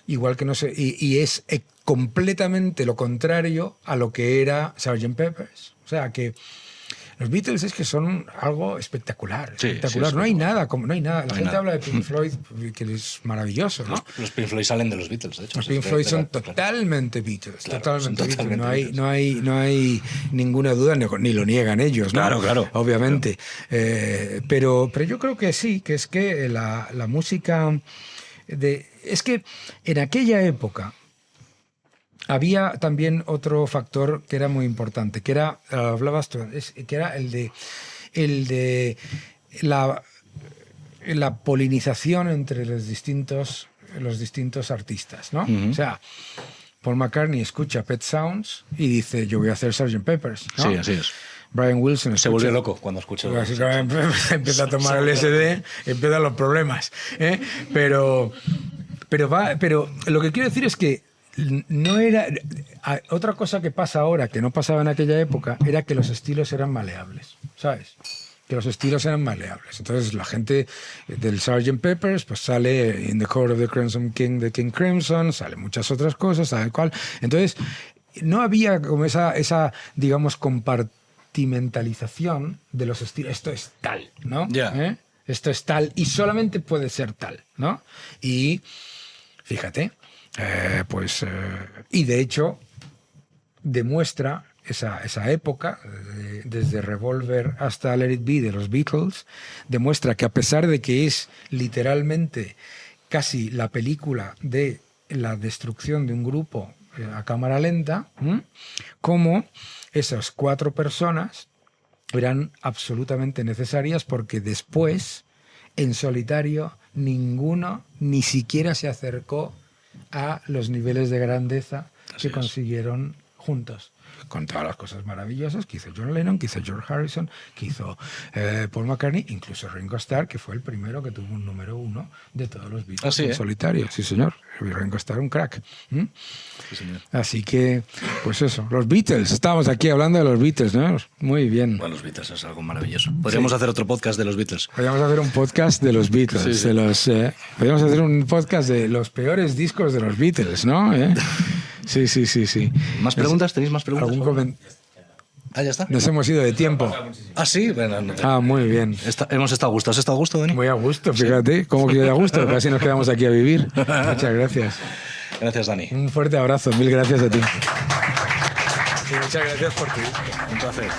igual que no sé, y es completamente lo contrario a lo que era Sgt. Pepper's. O sea que los Beatles es que son algo espectacular, Sí, espectacular. sí, no hay nada, como no hay nada. La No hay gente nada. habla de Pink Floyd, que es maravilloso, ¿no? Los Pink Floyd salen de los Beatles, de hecho. Los Sí, Pink de- Floyd de son la- totalmente Beatles, Claro, son totalmente Beatles. totalmente No hay ninguna duda, ni lo niegan ellos, ¿no? Claro, claro. Obviamente. Pero yo creo que sí, que es que la música... es que en aquella época había también otro factor que era muy importante, que era, hablabas tú, que era el de la polinización entre los distintos artistas, ¿no? Ujú. O sea, Paul McCartney escucha Pet Sounds y dice, yo voy a hacer Sgt. Pepper's, ¿no? Sí, así es. Brian Wilson Se volvió loco cuando escuchó. Básicamente empieza a tomar el LSD, empiezan los problemas, ¿eh? Pero lo que quiero decir es que no era... Otra cosa que pasa ahora, que no pasaba en aquella época, era que los estilos eran maleables, ¿sabes? Que los estilos eran maleables. Entonces la gente del Sgt. Pepper's pues sale In the Court of the Crimson King de King Crimson, sale muchas otras cosas, tal cual. Entonces no había como esa digamos, compartimentalización de los estilos. Esto es tal, ¿no? Ya. ¿Eh? Esto es tal y solamente puede ser tal, ¿no? Y fíjate, y de hecho demuestra esa época, desde Revolver hasta Let It Be de los Beatles, demuestra que a pesar de que es literalmente casi la película de la destrucción de un grupo a cámara lenta, como esas 4 personas eran absolutamente necesarias, porque después, en solitario, ninguno ni siquiera se acercó a los niveles de grandeza que consiguieron juntos, con todas las cosas maravillosas que hizo John Lennon, que hizo George Harrison, que hizo Paul McCartney, incluso Ringo Starr, que fue el primero que tuvo un número 1 de todos los Beatles en solitario. Sí, señor. Ringo Starr, un crack. Sí, señor. Así que, pues eso, los Beatles. Estábamos aquí hablando de los Beatles, ¿no? Muy bien. Bueno, los Beatles es algo maravilloso. Podríamos hacer otro podcast de los Beatles. Podríamos hacer un podcast de los Beatles. Sí, sí. Podríamos hacer un podcast de los peores discos de los Beatles, ¿no? Sí. ¿Más preguntas? ¿Tenéis más preguntas? ¿Algún comentario? Ah, ya está. Nos hemos ido de tiempo. Ah, sí. Bueno, Muy bien. hemos estado a gusto. ¿Has estado a gusto, Dani? Muy a gusto, fíjate. ¿Cómo que a gusto? Casi nos quedamos aquí a vivir. Muchas gracias. Gracias, Dani. Un fuerte abrazo. Mil gracias a ti. Y muchas gracias por tu disco. Un placer.